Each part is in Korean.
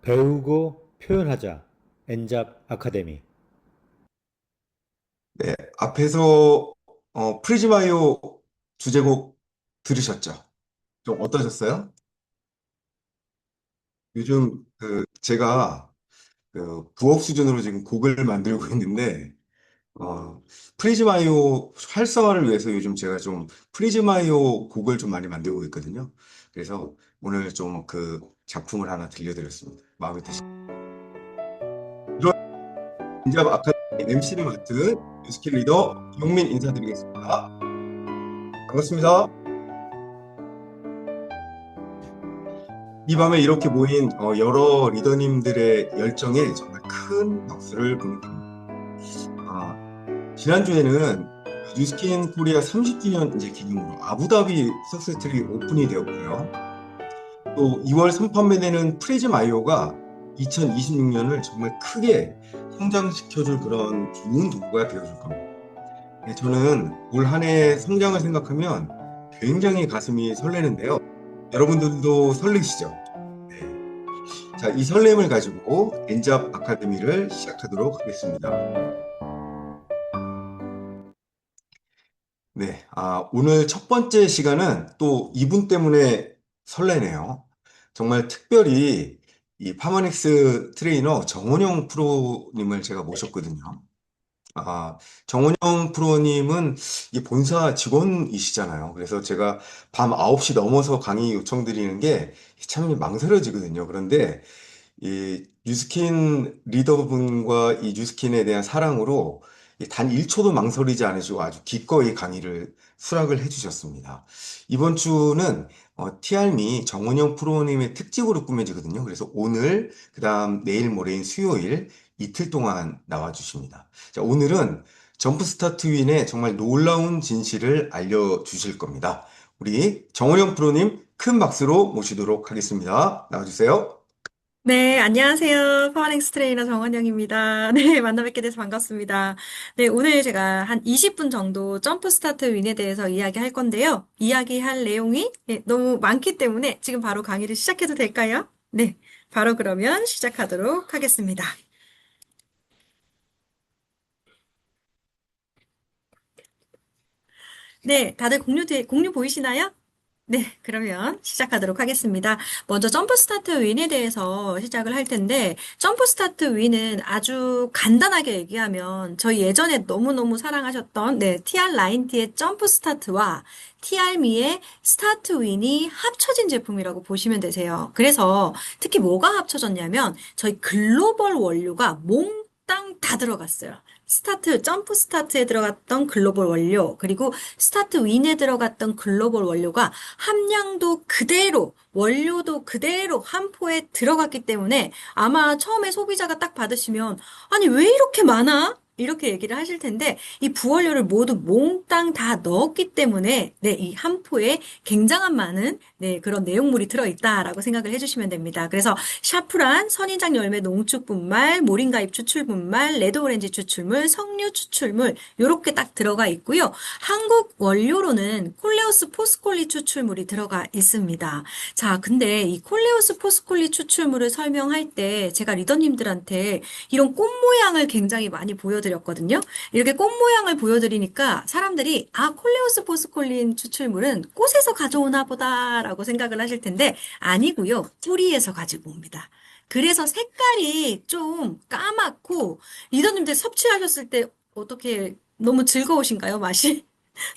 배우고 표현하자. 엔잡 아카데미. 네, 앞에서 프리즈마이오 주제곡 들으셨죠? 좀 어떠셨어요? 요즘 제가 부업 수준으로 지금 곡을 만들고 있는데 어, 프리즈마이오 활성화를 위해서 요즘 제가 좀 프리즈마이오 곡을 좀 많이 만들고 있거든요. 그래서 오늘 좀 그 작품을 하나 들려드렸습니다. 마음에 드시죠? 이런 인잡 아카데미 MC를 맡은 뮤지컬 리더 김용민 인사드리겠습니다. 반갑습니다. 이 밤에 이렇게 모인 여러 리더님들의 열정에 정말 큰 박수를 보냅니다. 아, 지난주에는 뉴스킨 코리아 30주년 이제 기념으로 아부다비 석세스트리 오픈이 되었고요. 또 2월 선판매되는 프리즘 아이오가 2026년을 정말 크게 성장시켜줄 그런 좋은 도구가 되어줄 겁니다. 네, 저는 올 한 해 성장을 생각하면 굉장히 가슴이 설레는데요. 여러분들도 설레시죠? 네. 자, 이 설렘을 가지고 엔잡 아카데미를 시작하도록 하겠습니다. 네, 오늘 첫 번째 시간은 또 이분 때문에 설레네요. 정말 특별히 이 파마닉스 트레이너 정원영 프로님을 제가 모셨거든요. 아, 정원영 프로님은 이 본사 직원이시잖아요. 그래서 제가 밤 9시 넘어서 강의 요청드리는 게 참 망설여지거든요. 그런데 이 뉴스킨 리더분과 이 뉴스킨에 대한 사랑으로 이단 1초도 망설이지 않으시고 아주 기꺼이 강의를 수락을 해주셨습니다. 이번 주는 TR미 정원영 프로님의 특집으로 꾸며지거든요. 그래서 오늘, 그다음 내일 모레인 수요일 이틀 동안 나와주십니다. 자, 오늘은 점프스타트 윈의 정말 놀라운 진실을 알려주실 겁니다. 우리 정원영 프로님 큰 박수로 모시도록 하겠습니다. 나와주세요. 네, 안녕하세요. 파워랭스 트레이너 정원영입니다. 네, 만나 뵙게 돼서 반갑습니다. 네, 오늘 제가 한 20분 정도 점프 스타트 윈에 대해서 이야기할 건데요. 이야기할 내용이 너무 많기 때문에 지금 바로 강의를 시작해도 될까요? 네, 바로 그러면 시작하도록 하겠습니다. 네, 다들 공유 보이시나요? 네, 그러면 시작하도록 하겠습니다. 먼저 점프 스타트 윈에 대해서 시작을 할 텐데, 점프 스타트 윈은 아주 간단하게 얘기하면 저희 예전에 너무너무 사랑하셨던 TR 라인티의 점프 스타트와 TR미의 스타트 윈이 합쳐진 제품이라고 보시면 되세요. 그래서 특히 뭐가 합쳐졌냐면 저희 글로벌 원료가 몽땅 다 들어갔어요. 점프 스타트에 들어갔던 글로벌 원료, 그리고 스타트 윈에 들어갔던 글로벌 원료가 함량도 그대로, 원료도 그대로 한 포에 들어갔기 때문에 아마 처음에 소비자가 딱 받으시면, 아니, 왜 이렇게 많아? 이렇게 얘기를 하실 텐데, 이 부원료를 모두 몽땅 다 넣었기 때문에, 이 한 포에 굉장한 많은, 그런 내용물이 들어있다라고 생각을 해주시면 됩니다. 그래서 샤프란, 선인장 열매 농축 분말, 모링가 잎 추출 분말, 레드 오렌지 추출물, 석류 추출물, 요렇게 딱 들어가 있고요. 한국 원료로는 콜레오스 포스콜리 추출물이 들어가 있습니다. 자, 근데 이 콜레오스 포스콜리 추출물을 설명할 때 제가 리더님들한테 이런 꽃 모양을 굉장히 많이 보여드렸거든요. 이렇게 꽃 모양을 보여드리니까 사람들이 콜레오스 포스콜린 추출물은 꽃에서 가져오나 보다라고 생각을 하실 텐데 아니고요. 뿌리에서 가지고 옵니다. 그래서 색깔이 좀 까맣고 리더님들 섭취하셨을 때 어떻게 너무 즐거우신가요, 맛이?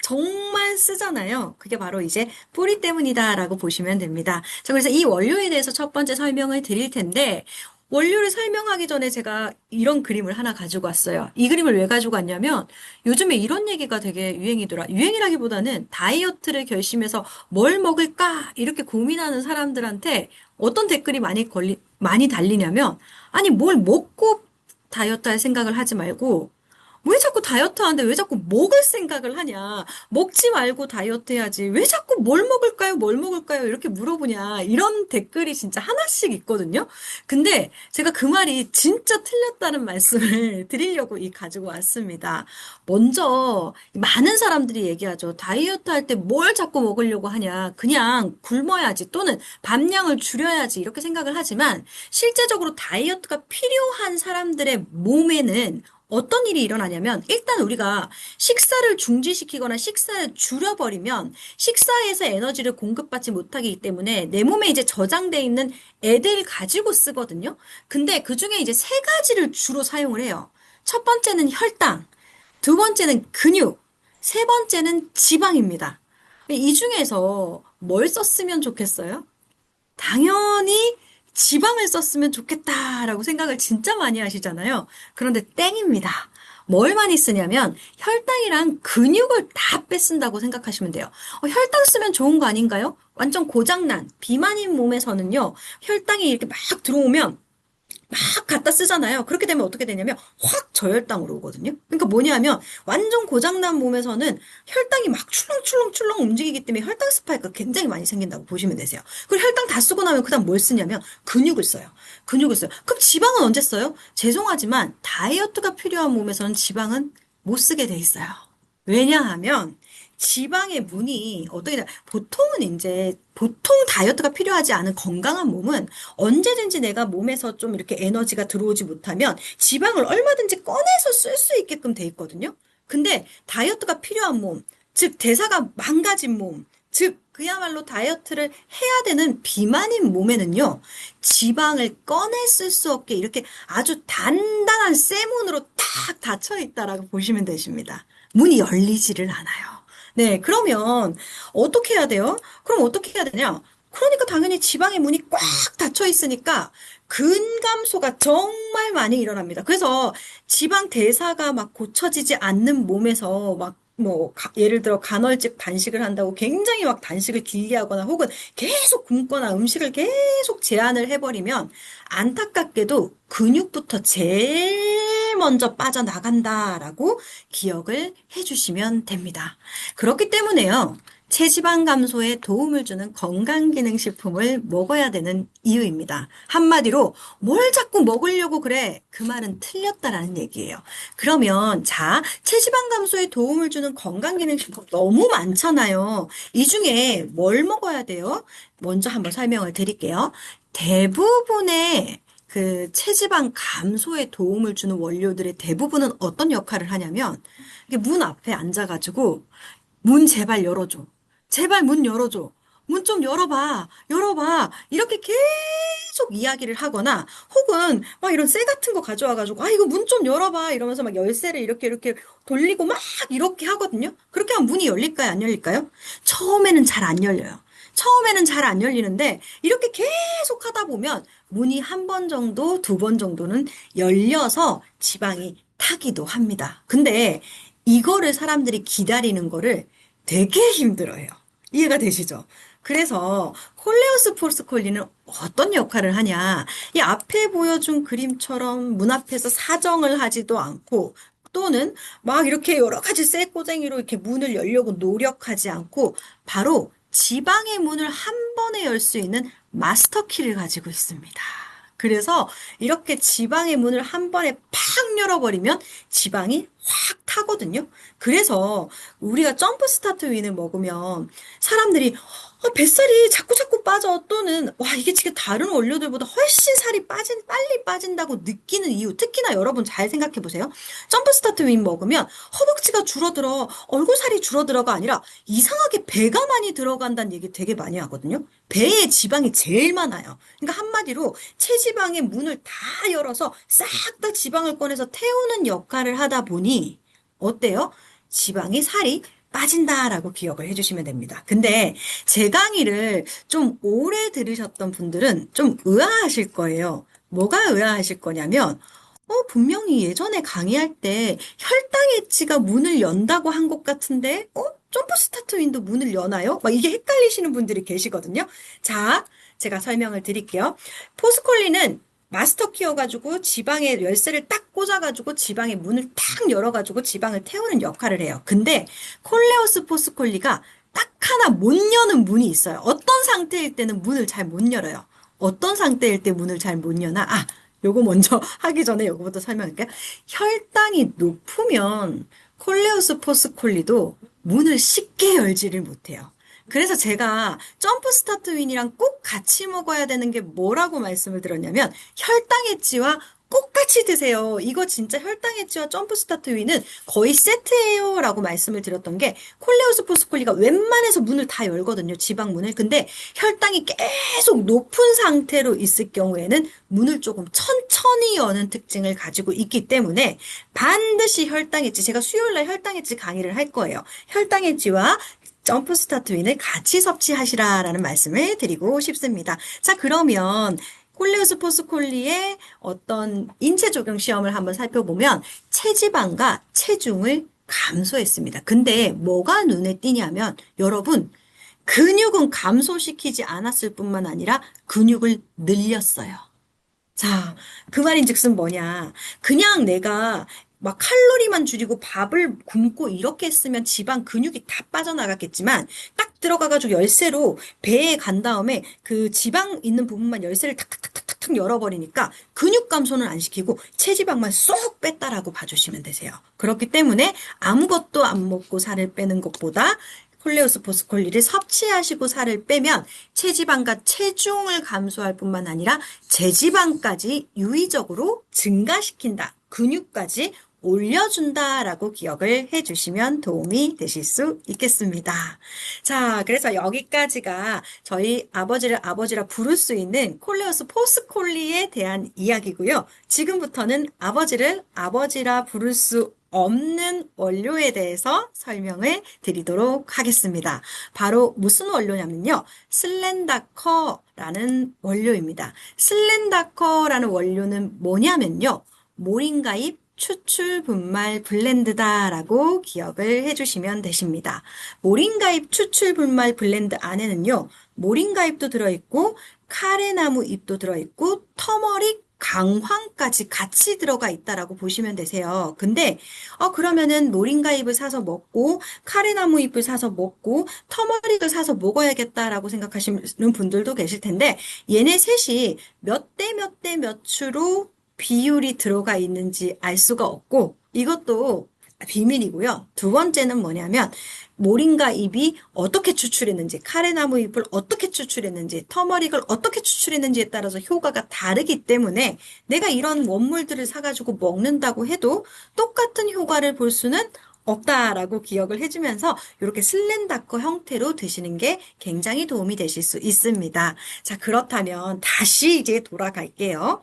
정말 쓰잖아요. 그게 바로 이제 뿌리 때문이다라고 보시면 됩니다. 자, 그래서 이 원료에 대해서 첫 번째 설명을 드릴 텐데, 원료를 설명하기 전에 제가 이런 그림을 하나 가지고 왔어요. 이 그림을 왜 가지고 왔냐면, 요즘에 이런 얘기가 되게 유행이더라. 유행이라기보다는 다이어트를 결심해서 뭘 먹을까? 이렇게 고민하는 사람들한테 어떤 댓글이 많이 달리냐면, 아니, 뭘 먹고 다이어트 할 생각을 하지 말고, 왜 자꾸 다이어트 하는데 왜 자꾸 먹을 생각을 하냐? 먹지 말고 다이어트 해야지. 왜 자꾸 뭘 먹을까요? 뭘 먹을까요? 이렇게 물어보냐? 이런 댓글이 진짜 하나씩 있거든요. 근데 제가 그 말이 진짜 틀렸다는 말씀을 드리려고 가지고 왔습니다. 먼저 많은 사람들이 얘기하죠. 다이어트 할 때 뭘 자꾸 먹으려고 하냐? 그냥 굶어야지 또는 밥량을 줄여야지 이렇게 생각을 하지만 실제적으로 다이어트가 필요한 사람들의 몸에는 어떤 일이 일어나냐면 일단 우리가 식사를 중지시키거나 식사를 줄여버리면 식사에서 에너지를 공급받지 못하기 때문에 내 몸에 이제 저장돼 있는 애들 가지고 쓰거든요. 근데 그중에 이제 세 가지를 주로 사용을 해요. 첫 번째는 혈당, 두 번째는 근육, 세 번째는 지방입니다. 이 중에서 뭘 썼으면 좋겠어요? 당연히 지방을 썼으면 좋겠다라고 생각을 진짜 많이 하시잖아요. 그런데 땡입니다. 뭘 많이 쓰냐면 혈당이랑 근육을 다 뺏쓴다고 생각하시면 돼요. 혈당 쓰면 좋은 거 아닌가요? 완전 고장난 비만인 몸에서는요. 혈당이 이렇게 막 들어오면 막 갖다 쓰잖아요. 그렇게 되면 어떻게 되냐면 확 저혈당으로 오거든요. 그러니까 뭐냐면 완전 고장난 몸에서는 혈당이 막 출렁출렁출렁 움직이기 때문에 혈당 스파이크가 굉장히 많이 생긴다고 보시면 되세요. 그리고 혈당 다 쓰고 나면 그다음 뭘 쓰냐면 근육을 써요. 근육을 써요. 그럼 지방은 언제 써요? 죄송하지만 다이어트가 필요한 몸에서는 지방은 못 쓰게 돼 있어요. 왜냐하면 지방의 문이 어떻게 돼? 보통은 이제 보통 다이어트가 필요하지 않은 건강한 몸은 언제든지 내가 몸에서 좀 이렇게 에너지가 들어오지 못하면 지방을 얼마든지 꺼내서 쓸 수 있게끔 돼 있거든요. 근데 다이어트가 필요한 몸, 즉 대사가 망가진 몸, 즉 그야말로 다이어트를 해야 되는 비만인 몸에는요, 지방을 꺼내 쓸 수 없게 이렇게 아주 단단한 쇠문으로 탁 닫혀 있다라고 보시면 되십니다. 문이 열리지를 않아요. 네, 그러면 어떻게 해야 돼요? 그럼 어떻게 해야 되냐? 그러니까 당연히 지방의 문이 꽉 닫혀 있으니까 근감소가 정말 많이 일어납니다. 그래서 지방 대사가 막 고쳐지지 않는 몸에서 막 뭐 예를 들어 간헐적 단식을 한다고 굉장히 막 단식을 길게 하거나 혹은 계속 굶거나 음식을 계속 제한을 해버리면 안타깝게도 근육부터 제일 먼저 빠져나간다라고 기억을 해주시면 됩니다. 그렇기 때문에요. 체지방 감소에 도움을 주는 건강기능식품을 먹어야 되는 이유입니다. 한마디로 뭘 자꾸 먹으려고 그래? 그 말은 틀렸다라는 얘기예요. 그러면 자, 체지방 감소에 도움을 주는 건강기능식품 너무 많잖아요. 이 중에 뭘 먹어야 돼요? 먼저 한번 설명을 드릴게요. 대부분의 그 체지방 감소에 도움을 주는 원료들의 대부분은 어떤 역할을 하냐면 이게 문 앞에 앉아가지고 문 제발 열어줘. 제발 문 열어줘. 문 좀 열어봐. 열어봐. 이렇게 계속 이야기를 하거나 혹은 막 이런 쇠 같은 거 가져와가지고 아 이거 문 좀 열어봐 이러면서 막 열쇠를 이렇게 돌리고 막 이렇게 하거든요. 그렇게 하면 문이 열릴까요? 안 열릴까요? 처음에는 잘 안 열려요. 처음에는 잘 안 열리는데 이렇게 계속 하다 보면 문이 한 번 정도, 두 번 정도는 열려서 지방이 타기도 합니다. 근데 이거를 사람들이 기다리는 거를 되게 힘들어해요. 이해가 되시죠? 그래서 콜레오스 포스콜리는 어떤 역할을 하냐? 이 앞에 보여준 그림처럼 문 앞에서 사정을 하지도 않고 또는 막 이렇게 여러 가지 쇠꼬쟁이로 이렇게 문을 열려고 노력하지 않고 바로 지방의 문을 한 번에 열 수 있는 마스터 키를 가지고 있습니다. 그래서 이렇게 지방의 문을 한 번에 팍 열어버리면 지방이 확 타거든요. 그래서 우리가 점프 스타트 윈을 먹으면 사람들이 뱃살이 자꾸 빠져 또는 와 이게 지금 다른 원료들보다 훨씬 살이 빨리 빠진다고 느끼는 이유 특히나 여러분 잘 생각해 보세요. 점프 스타트 윈 먹으면 허벅지가 줄어들어 얼굴 살이 줄어들어가 아니라 이상하게 배가 많이 들어간다는 얘기 되게 많이 하거든요. 배에 지방이 제일 많아요. 그러니까 한마디로 체지방의 문을 다 열어서 싹 다 지방을 꺼내서 태우는 역할을 하다 보니 어때요? 지방이 살이 빠진다라고 기억을 해주시면 됩니다. 근데 제 강의를 좀 오래 들으셨던 분들은 좀 의아하실 거예요. 뭐가 의아하실 거냐면, 분명히 예전에 강의할 때 혈당 엣지가 문을 연다고 한 것 같은데, 점프 스타트 윈도 문을 여나요? 막 이게 헷갈리시는 분들이 계시거든요. 자, 제가 설명을 드릴게요. 포스콜리는 마스터 키여가지고 지방에 열쇠를 딱 꽂아가지고 지방에 문을 탁 열어가지고 지방을 태우는 역할을 해요. 근데 콜레오스 포스콜리가 딱 하나 못 여는 문이 있어요. 어떤 상태일 때는 문을 잘 못 열어요. 어떤 상태일 때 문을 잘 못 여나? 아, 요거 먼저 하기 전에 요거부터 설명할게요. 혈당이 높으면 콜레오스 포스콜리도 문을 쉽게 열지를 못해요. 그래서 제가 점프 스타트 윈이랑 꼭 같이 먹어야 되는 게 뭐라고 말씀을 드렸냐면 혈당 엣지와 꼭 같이 드세요. 이거 진짜 혈당 엣지와 점프 스타트 윈은 거의 세트예요 라고 말씀을 드렸던 게 콜레오스 포스콜리가 웬만해서 문을 다 열거든요. 지방 문을. 근데 혈당이 계속 높은 상태로 있을 경우에는 문을 조금 천천히 여는 특징을 가지고 있기 때문에 반드시 혈당 엣지, 제가 수요일 날 혈당 엣지 강의를 할 거예요. 혈당 엣지와 점프 스타트 윈을 같이 섭취하시라라는 말씀을 드리고 싶습니다. 자, 그러면 콜레오스 포스콜리의 어떤 인체 적용 시험을 한번 살펴보면 체지방과 체중을 감소했습니다. 근데 뭐가 눈에 띄냐면 여러분 근육은 감소시키지 않았을 뿐만 아니라 근육을 늘렸어요. 자, 그 말인즉슨 뭐냐. 그냥 내가 막 칼로리만 줄이고 밥을 굶고 이렇게 했으면 지방 근육이 다 빠져나갔겠지만 딱 들어가가지고 열쇠로 배에 간 다음에 그 지방 있는 부분만 열쇠를 탁탁탁탁탁 열어버리니까 근육 감소는 안 시키고 체지방만 쏙 뺐다라고 봐주시면 되세요. 그렇기 때문에 아무것도 안 먹고 살을 빼는 것보다 콜레오스 포스콜리를 섭취하시고 살을 빼면 체지방과 체중을 감소할 뿐만 아니라 제지방까지 유의적으로 증가시킨다. 근육까지 올려준다라고 기억을 해주시면 도움이 되실 수 있겠습니다. 자, 그래서 여기까지가 저희 아버지를 아버지라 부를 수 있는 콜레오스 포스콜리에 대한 이야기고요. 지금부터는 아버지를 아버지라 부를 수 없는 원료에 대해서 설명을 드리도록 하겠습니다. 바로 무슨 원료냐면요. 슬렌다커라는 원료입니다. 슬렌다커라는 원료는 뭐냐면요. 모링가잎 추출 분말 블렌드다라고 기억을 해주시면 되십니다. 모링가잎 추출 분말 블렌드 안에는요. 모링가잎도 들어있고 카레나무 잎도 들어있고 터머릭 강황까지 같이 들어가 있다라고 보시면 되세요. 근데 그러면은 모링가 잎을 사서 먹고 카레나무 잎을 사서 먹고 터머릭을 사서 먹어야겠다라고 생각하시는 분들도 계실 텐데 얘네 셋이 몇 대 몇 대 몇으로 비율이 들어가 있는지 알 수가 없고 이것도 비밀이고요. 두 번째는 뭐냐면 모링가 잎이 어떻게 추출했는지, 카레나무 잎을 어떻게 추출했는지, 터머릭을 어떻게 추출했는지에 따라서 효과가 다르기 때문에 내가 이런 원물들을 사가지고 먹는다고 해도 똑같은 효과를 볼 수는 없다라고 기억을 해주면서 이렇게 슬렌다커 형태로 드시는 게 굉장히 도움이 되실 수 있습니다. 자, 그렇다면 다시 이제 돌아갈게요.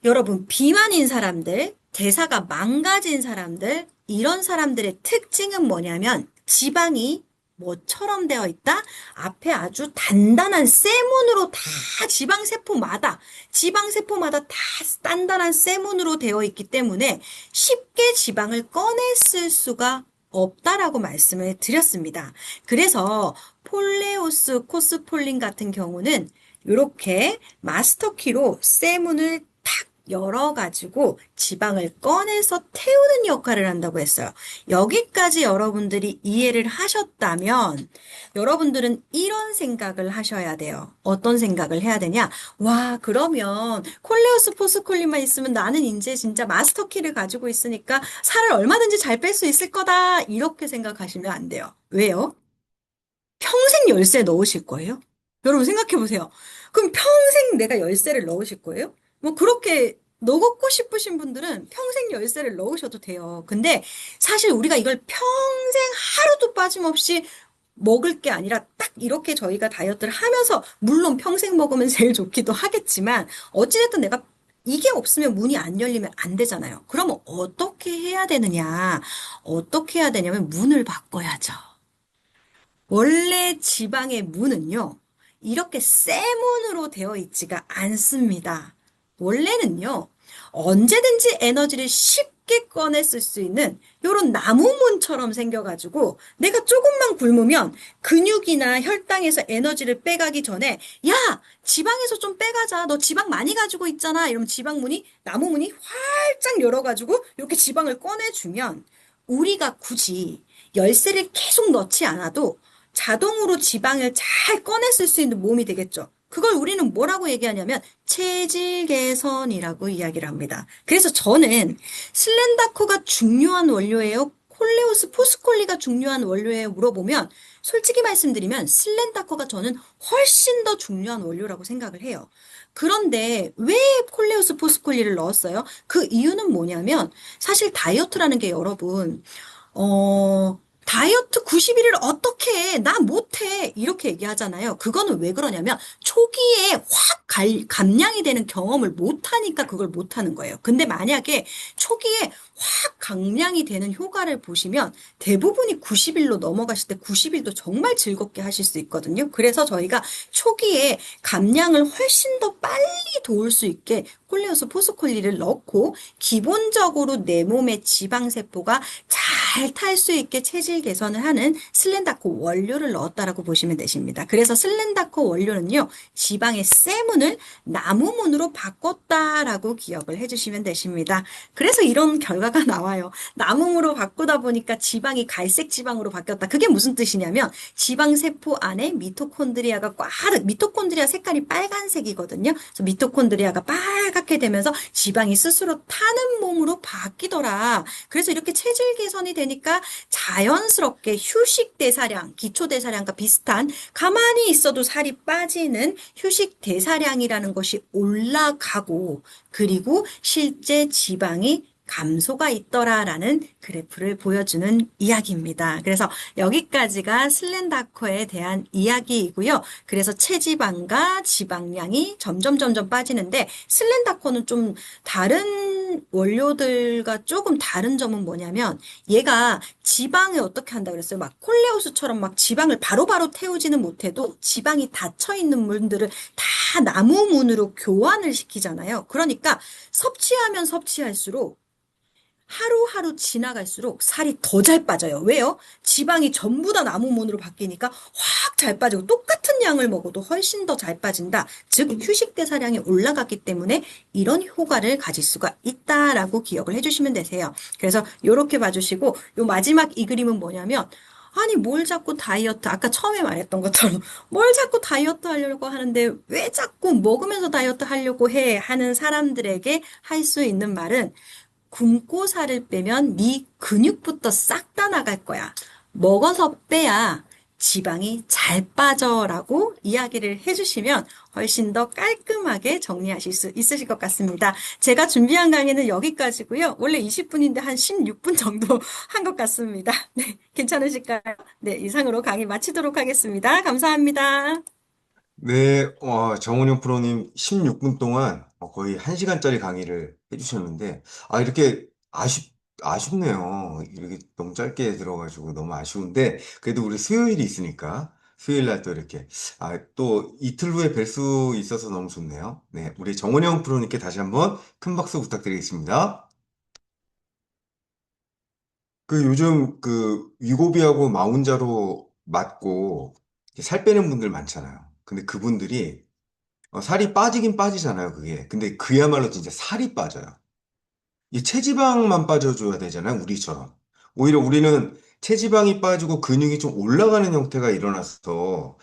여러분, 비만인 사람들, 대사가 망가진 사람들, 이런 사람들의 특징은 뭐냐면 지방이 뭐처럼 되어 있다? 앞에 아주 단단한 쇠문으로 다 지방세포마다 다 단단한 쇠문으로 되어 있기 때문에 쉽게 지방을 꺼냈을 수가 없다라고 말씀을 드렸습니다. 그래서 폴레오스 코스폴린 같은 경우는 이렇게 마스터키로 쇠문을 탁 열어가지고 지방을 꺼내서 태우는 역할을 한다고 했어요. 여기까지 여러분들이 이해를 하셨다면 여러분들은 이런 생각을 하셔야 돼요. 어떤 생각을 해야 되냐? 와, 그러면 콜레오스 포스콜린만 있으면 나는 이제 진짜 마스터키를 가지고 있으니까 살을 얼마든지 잘 뺄 수 있을 거다. 이렇게 생각하시면 안 돼요. 왜요? 평생 열쇠 넣으실 거예요? 여러분 생각해 보세요. 그럼 평생 내가 열쇠를 넣으실 거예요? 뭐 그렇게 넣고 싶으신 분들은 평생 열쇠를 넣으셔도 돼요. 근데 사실 우리가 이걸 평생 하루도 빠짐없이 먹을 게 아니라 딱 이렇게 저희가 다이어트를 하면서 물론 평생 먹으면 제일 좋기도 하겠지만 어찌됐든 내가 이게 없으면 문이 안 열리면 안 되잖아요. 그러면 어떻게 해야 되느냐? 어떻게 해야 되냐면 문을 바꿔야죠. 원래 지방의 문은요, 이렇게 쇠문으로 되어 있지가 않습니다. 원래는요, 언제든지 에너지를 쉽게 쉽게 꺼냈을 수 있는 요런 나무문처럼 생겨가지고 내가 조금만 굶으면 근육이나 혈당에서 에너지를 빼가기 전에 야, 지방에서 좀 빼가자. 너 지방 많이 가지고 있잖아. 이러면 지방문이 나무문이 활짝 열어가지고 이렇게 지방을 꺼내주면 우리가 굳이 열쇠를 계속 넣지 않아도 자동으로 지방을 잘 꺼냈을 수 있는 몸이 되겠죠. 그걸 우리는 뭐라고 얘기하냐면 체질 개선이라고 이야기를 합니다. 그래서 저는 슬렌다코가 중요한 원료예요. 콜레오스 포스콜리가 중요한 원료예요. 물어보면 솔직히 말씀드리면 슬렌다코가 저는 훨씬 더 중요한 원료라고 생각을 해요. 그런데 왜 콜레오스 포스콜리를 넣었어요? 그 이유는 뭐냐면 사실 다이어트라는 게 여러분 다이어트 90일을 어떻게 해? 나 못해. 이렇게 얘기하잖아요. 그거는 왜 그러냐면 초기에 확 감량이 되는 경험을 못하니까 그걸 못하는 거예요. 근데 만약에 초기에 확 감량이 되는 효과를 보시면 대부분이 90일로 넘어가실 때 90일도 정말 즐겁게 하실 수 있거든요. 그래서 저희가 초기에 감량을 훨씬 더 빨리 도울 수 있게 콜레오스 포스콜리를 넣고 기본적으로 내 몸의 지방세포가 잘 탈 수 있게 체질 개선을 하는 슬렌다코 원료를 넣었다라고 보시면 되십니다. 그래서 슬렌다코 원료는요, 지방의 세문을 나무문으로 바꿨다라고 기억을 해주시면 되십니다. 그래서 이런 결과가 나와요. 나무문으로 바꾸다 보니까 지방이 갈색 지방으로 바뀌었다. 그게 무슨 뜻이냐면 지방세포 안에 미토콘드리아가 꽈르, 미토콘드리아 색깔이 빨간색이거든요. 그래서 미토콘드리아가 빨갛게 되면서 지방이 스스로 타는 몸으로 바뀌더라. 그래서 이렇게 체질 개선이 되니까 자연스럽게 휴식 대사량, 기초 대사량과 비슷한 가만히 있어도 살이 빠지는 휴식 대사량이라는 것이 올라가고 그리고 실제 지방이 감소가 있더라라는 그래프를 보여주는 이야기입니다. 그래서 여기까지가 슬렌다코에 대한 이야기이고요. 그래서 체지방과 지방량이 점점 빠지는데 슬렌다코는 좀 다른 원료들과 조금 다른 점은 뭐냐면 얘가 지방을 어떻게 한다 그랬어요? 막 콜레오스처럼 막 지방을 바로바로 태우지는 못해도 지방이 닫혀 있는 물들을 다 나무문으로 교환을 시키잖아요. 그러니까 섭취하면 섭취할수록 하루하루 지나갈수록 살이 더 잘 빠져요. 왜요? 지방이 전부 다 나무문으로 바뀌니까 확 잘 빠지고 똑같은 양을 먹어도 훨씬 더 잘 빠진다. 즉 휴식 대사량이 올라갔기 때문에 이런 효과를 가질 수가 있다라고 기억을 해주시면 되세요. 그래서 이렇게 봐주시고 요 마지막 이 그림은 뭐냐면 아니 뭘 자꾸 다이어트 아까 처음에 말했던 것처럼 뭘 자꾸 다이어트 하려고 하는데 왜 자꾸 먹으면서 다이어트 하려고 해 하는 사람들에게 할 수 있는 말은 굶고 살을 빼면 네 근육부터 싹 다 나갈 거야. 먹어서 빼야 지방이 잘 빠져라고 이야기를 해주시면 훨씬 더 깔끔하게 정리하실 수 있으실 것 같습니다. 제가 준비한 강의는 여기까지고요. 원래 20분인데 한 16분 정도 한 것 같습니다. 네, 괜찮으실까요? 네, 이상으로 강의 마치도록 하겠습니다. 감사합니다. 네, 정은영 프로님 16분 동안 거의 1시간짜리 강의를 해주셨는데, 이렇게 아쉽네요. 이렇게 너무 짧게 들어가지고 너무 아쉬운데, 그래도 우리 수요일이 있으니까, 수요일 날 또 이렇게, 또 이틀 후에 뵐 수 있어서 너무 좋네요. 네, 우리 정은영 프로님께 다시 한번 큰 박수 부탁드리겠습니다. 그 요즘 그 위고비하고 마운자로 맞고 살 빼는 분들 많잖아요. 근데 그분들이 살이 빠지긴 빠지잖아요, 그게. 근데 그야말로 진짜 살이 빠져요. 이 체지방만 빠져줘야 되잖아요, 우리처럼. 오히려 우리는 체지방이 빠지고 근육이 좀 올라가는 형태가 일어나서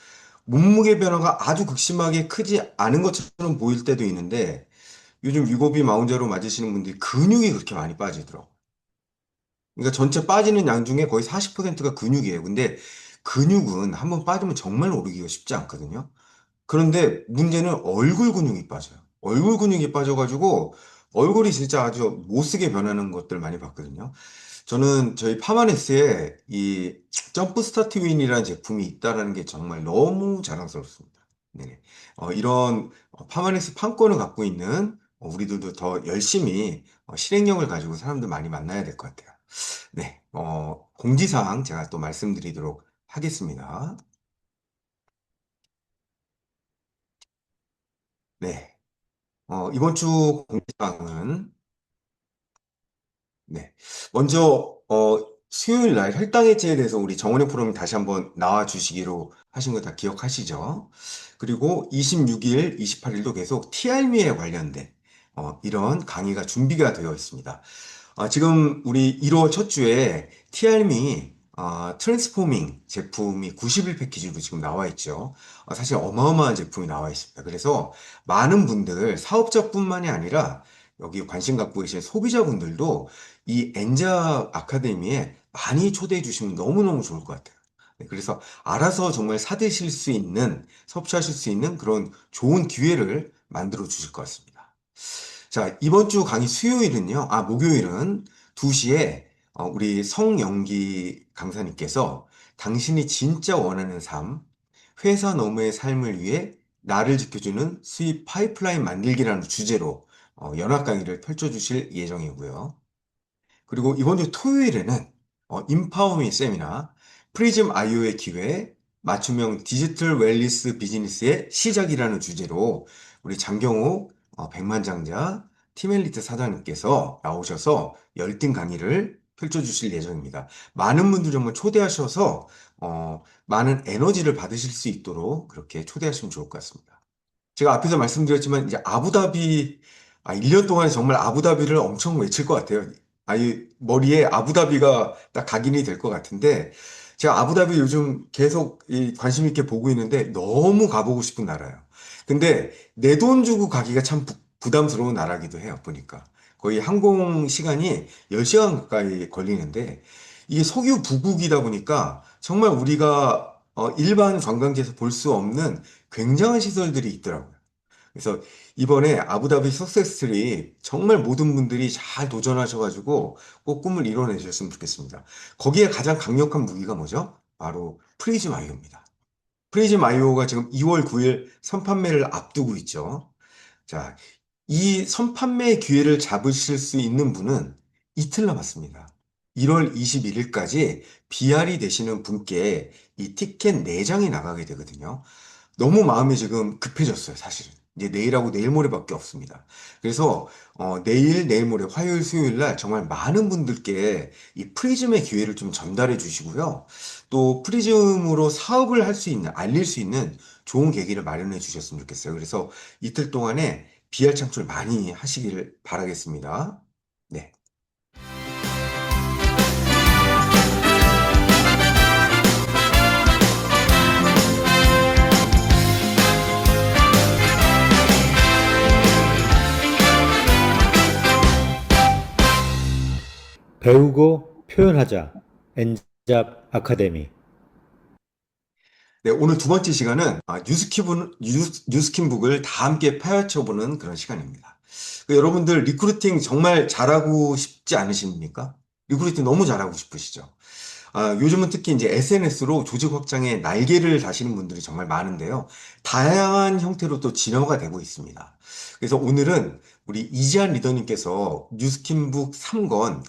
몸무게 변화가 아주 극심하게 크지 않은 것처럼 보일 때도 있는데 요즘 위고비 마운자로 맞으시는 분들이 근육이 그렇게 많이 빠지더라고요. 그러니까 전체 빠지는 양 중에 거의 40%가 근육이에요. 근데 근육은 한번 빠지면 정말 오르기가 쉽지 않거든요. 그런데 문제는 얼굴 근육이 빠져요. 얼굴 근육이 빠져가지고 얼굴이 진짜 아주 못쓰게 변하는 것들 많이 봤거든요. 저는 저희 파마네스에 이 점프 스타트 윈이라는 제품이 있다라는 게 정말 너무 자랑스럽습니다. 네. 이런 파마네스 판권을 갖고 있는 우리들도 더 열심히 실행력을 가지고 사람들 많이 만나야 될 것 같아요. 네. 공지사항 제가 또 말씀드리도록 하겠습니다. 네. 이번 주 공지사항은 네. 먼저, 수요일 날 혈당해체에 대해서 우리 정원영 프로님 다시 한번 나와 주시기로 하신 거 다 기억하시죠? 그리고 26일, 28일도 계속 TRM에 관련된 이런 강의가 준비가 되어 있습니다. 지금 우리 1월 첫 주에 TRM이 트랜스포밍 제품이 90일 패키지로 지금 나와 있죠. 사실 어마어마한 제품이 나와 있습니다. 그래서 많은 분들, 사업자뿐만이 아니라 여기 관심 갖고 계신 소비자분들도 이 엔자 아카데미에 많이 초대해 주시면 너무너무 좋을 것 같아요. 네, 그래서 알아서 정말 사드실 수 있는, 섭취하실 수 있는 그런 좋은 기회를 만들어 주실 것 같습니다. 자, 이번 주 강의 수요일은요, 목요일은 2시에 우리 성영기 강사님께서 당신이 진짜 원하는 삶, 회사 너머의 삶을 위해 나를 지켜주는 수입 파이프라인 만들기라는 주제로 연합 강의를 펼쳐주실 예정이고요. 그리고 이번 주 토요일에는 인파워미 세미나, 프리즘 IO의 기회, 맞춤형 디지털 웰니스 비즈니스의 시작이라는 주제로 우리 장경욱 백만장자 티멜리트 사장님께서 나오셔서 열띤 강의를 펼쳐주실 예정입니다. 많은 분들 정말 초대하셔서 많은 에너지를 받으실 수 있도록 그렇게 초대하시면 좋을 것 같습니다. 제가 앞에서 말씀드렸지만 이제 아부다비 1년 동안 정말 아부다비를 엄청 외칠 것 같아요. 머리에 아부다비가 딱 각인이 될 것 같은데 제가 아부다비 요즘 계속 관심 있게 보고 있는데 너무 가보고 싶은 나라예요. 근데 내 돈 주고 가기가 참 부담스러운 나라기도 해요. 보니까 거의 항공 시간이 10시간 가까이 걸리는데 이게 석유 부국이다 보니까 정말 우리가 일반 관광지에서 볼 수 없는 굉장한 시설들이 있더라고요. 그래서 이번에 아부다비 석세스트리 정말 모든 분들이 잘 도전하셔가지고 꼭 꿈을 이뤄내셨으면 좋겠습니다. 거기에 가장 강력한 무기가 뭐죠? 바로 프리즘 아이오입니다. 프리즘 아이오가 지금 2월 9일 선판매를 앞두고 있죠. 자, 이 선판매 기회를 잡으실 수 있는 분은 이틀 남았습니다. 1월 21일까지 비알이 되시는 분께 이 티켓 4장이 나가게 되거든요. 너무 마음이 지금 급해졌어요, 사실은. 이제 내일하고 내일 모레밖에 없습니다. 그래서 내일 모레 화요일 수요일 날 정말 많은 분들께 이 프리즘의 기회를 좀 전달해 주시고요. 또 프리즘으로 사업을 할 수 있는, 알릴 수 있는 좋은 계기를 마련해 주셨으면 좋겠어요. 그래서 이틀 동안에 비알 창출 많이 하시기를 바라겠습니다. 네. 배우고 표현하자. 엔잡 아카데미. 네, 오늘 두 번째 시간은 뉴스킨북을 다 함께 파헤쳐보는 그런 시간입니다. 여러분들 리크루팅 정말 잘하고 싶지 않으십니까? 리크루팅 너무 잘하고 싶으시죠? 요즘은 특히 이제 SNS로 조직 확장에 날개를 다시는 분들이 정말 많은데요. 다양한 형태로 또 진화가 되고 있습니다. 그래서 오늘은 우리 이지한 리더님께서 뉴스킨북 3권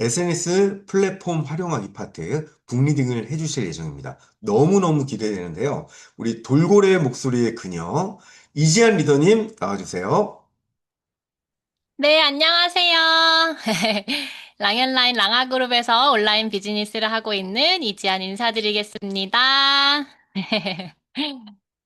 SNS 플랫폼 활용하기 파트 북리딩을 해주실 예정입니다. 너무너무 기대되는데요. 우리 돌고래의 목소리의 그녀 이지한 리더님 나와주세요. 네, 안녕하세요. 랑앤라인 랑아그룹에서 온라인 비즈니스를 하고 있는 이지안 인사드리겠습니다.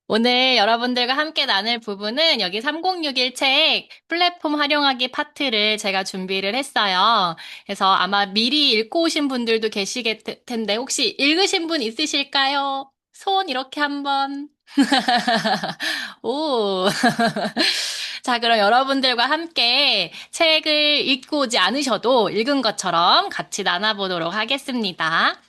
오늘 여러분들과 함께 나눌 부분은 여기 3061 책 플랫폼 활용하기 파트를 제가 준비를 했어요. 그래서 아마 미리 읽고 오신 분들도 계시겠 텐데 혹시 읽으신 분 있으실까요? 손 이렇게 한번. 오. 자, 그럼 여러분들과 함께 책을 읽고 오지 않으셔도 읽은 것처럼 같이 나눠보도록 하겠습니다.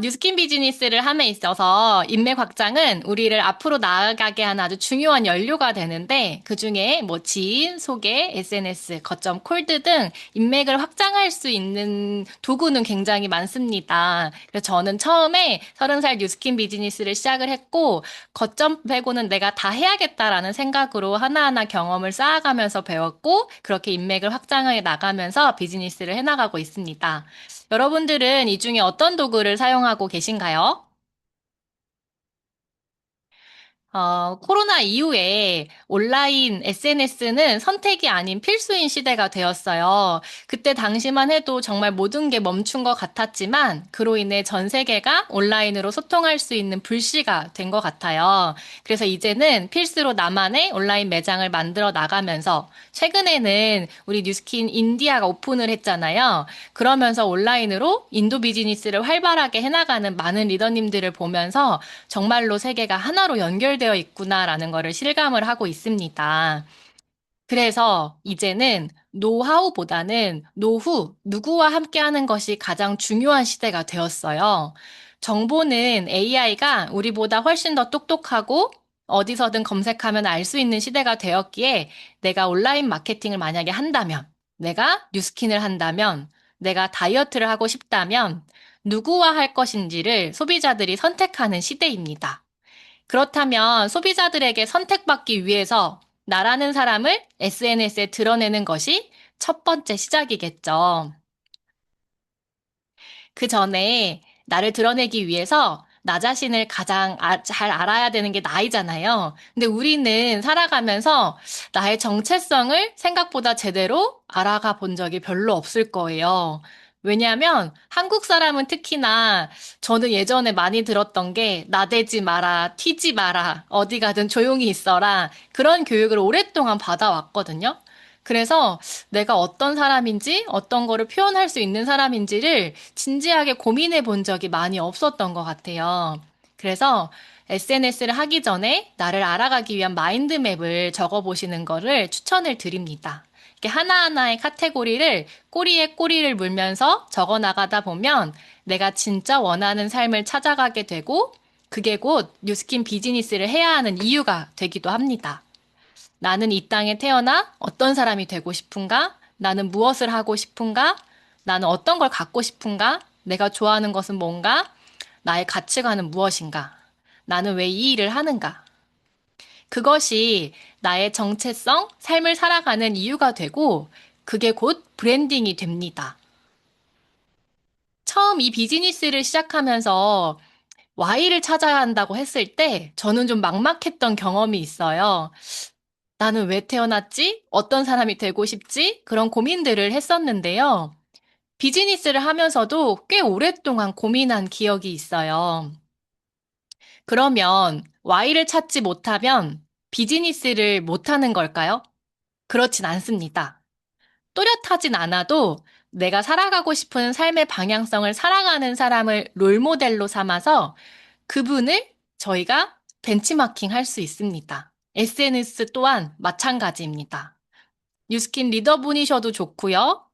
뉴스킨 비즈니스를 함에 있어서 인맥 확장은 우리를 앞으로 나아가게 하는 아주 중요한 연료가 되는데 그중에 뭐 지인, 소개, SNS, 거점 콜드 등 인맥을 확장할 수 있는 도구는 굉장히 많습니다. 그래서 저는 처음에 30살 뉴스킨 비즈니스를 시작을 했고 거점 빼고는 내가 다 해야겠다라는 생각으로 하나하나 경험을 쌓아가면서 배웠고 그렇게 인맥을 확장해 나가면서 비즈니스를 해나가고 있습니다. 여러분들은 이 중에 어떤 도구를 사용하고 계신가요? 코로나 이후에 온라인 SNS는 선택이 아닌 필수인 시대가 되었어요. 그때 당시만 해도 정말 모든 게 멈춘 것 같았지만, 그로 인해 전 세계가 온라인으로 소통할 수 있는 불씨가 된 것 같아요. 그래서 이제는 필수로 나만의 온라인 매장을 만들어 나가면서, 최근에는 우리 뉴스킨 인디아가 오픈을 했잖아요. 그러면서 온라인으로 인도 비즈니스를 활발하게 해나가는 많은 리더님들을 보면서 정말로 세계가 하나로 연결되어 있구나라는 것을 실감을 하고 있습니다. 그래서 이제는 노하우보다는 노후, 누구와 함께 하는 것이 가장 중요한 시대가 되었어요. 정보는 AI가 우리보다 훨씬 더 똑똑하고 어디서든 검색하면 알 수 있는 시대가 되었기에 내가 온라인 마케팅을 만약에 한다면, 내가 뉴스킨을 한다면, 내가 다이어트를 하고 싶다면 누구와 할 것인지를 소비자들이 선택하는 시대입니다. 그렇다면 소비자들에게 선택받기 위해서 나라는 사람을 SNS에 드러내는 것이 첫 번째 시작이겠죠. 그 전에 나를 드러내기 위해서 나 자신을 가장 잘 알아야 되는 게 나이잖아요. 근데 우리는 살아가면서 나의 정체성을 생각보다 제대로 알아가 본 적이 별로 없을 거예요. 왜냐하면 한국 사람은 특히나 저는 예전에 많이 들었던 게 나대지 마라, 튀지 마라, 어디 가든 조용히 있어라. 그런 교육을 오랫동안 받아왔거든요. 그래서 내가 어떤 사람인지, 어떤 거를 표현할 수 있는 사람인지를 진지하게 고민해 본 적이 많이 없었던 것 같아요. 그래서 SNS를 하기 전에 나를 알아가기 위한 마인드맵을 적어보시는 거를 추천을 드립니다. 이렇게 하나하나의 카테고리를 꼬리에 꼬리를 물면서 적어 나가다 보면 내가 진짜 원하는 삶을 찾아가게 되고 그게 곧 뉴스킨 비즈니스를 해야 하는 이유가 되기도 합니다. 나는 이 땅에 태어나 어떤 사람이 되고 싶은가? 나는 무엇을 하고 싶은가? 나는 어떤 걸 갖고 싶은가? 내가 좋아하는 것은 뭔가? 나의 가치관은 무엇인가? 나는 왜 이 일을 하는가? 그것이 나의 정체성, 삶을 살아가는 이유가 되고, 그게 곧 브랜딩이 됩니다. 처음 이 비즈니스를 시작하면서 Y를 찾아야 한다고 했을 때 저는 좀 막막했던 경험이 있어요. 나는 왜 태어났지? 어떤 사람이 되고 싶지? 그런 고민들을 했었는데요. 비즈니스를 하면서도 꽤 오랫동안 고민한 기억이 있어요. 그러면 Y를 찾지 못하면 비즈니스를 못하는 걸까요? 그렇진 않습니다. 또렷하진 않아도 내가 살아가고 싶은 삶의 방향성을 살아가는 사람을 롤모델로 삼아서 그분을 저희가 벤치마킹 할 수 있습니다. SNS 또한 마찬가지입니다. 뉴스킨 리더분이셔도 좋고요.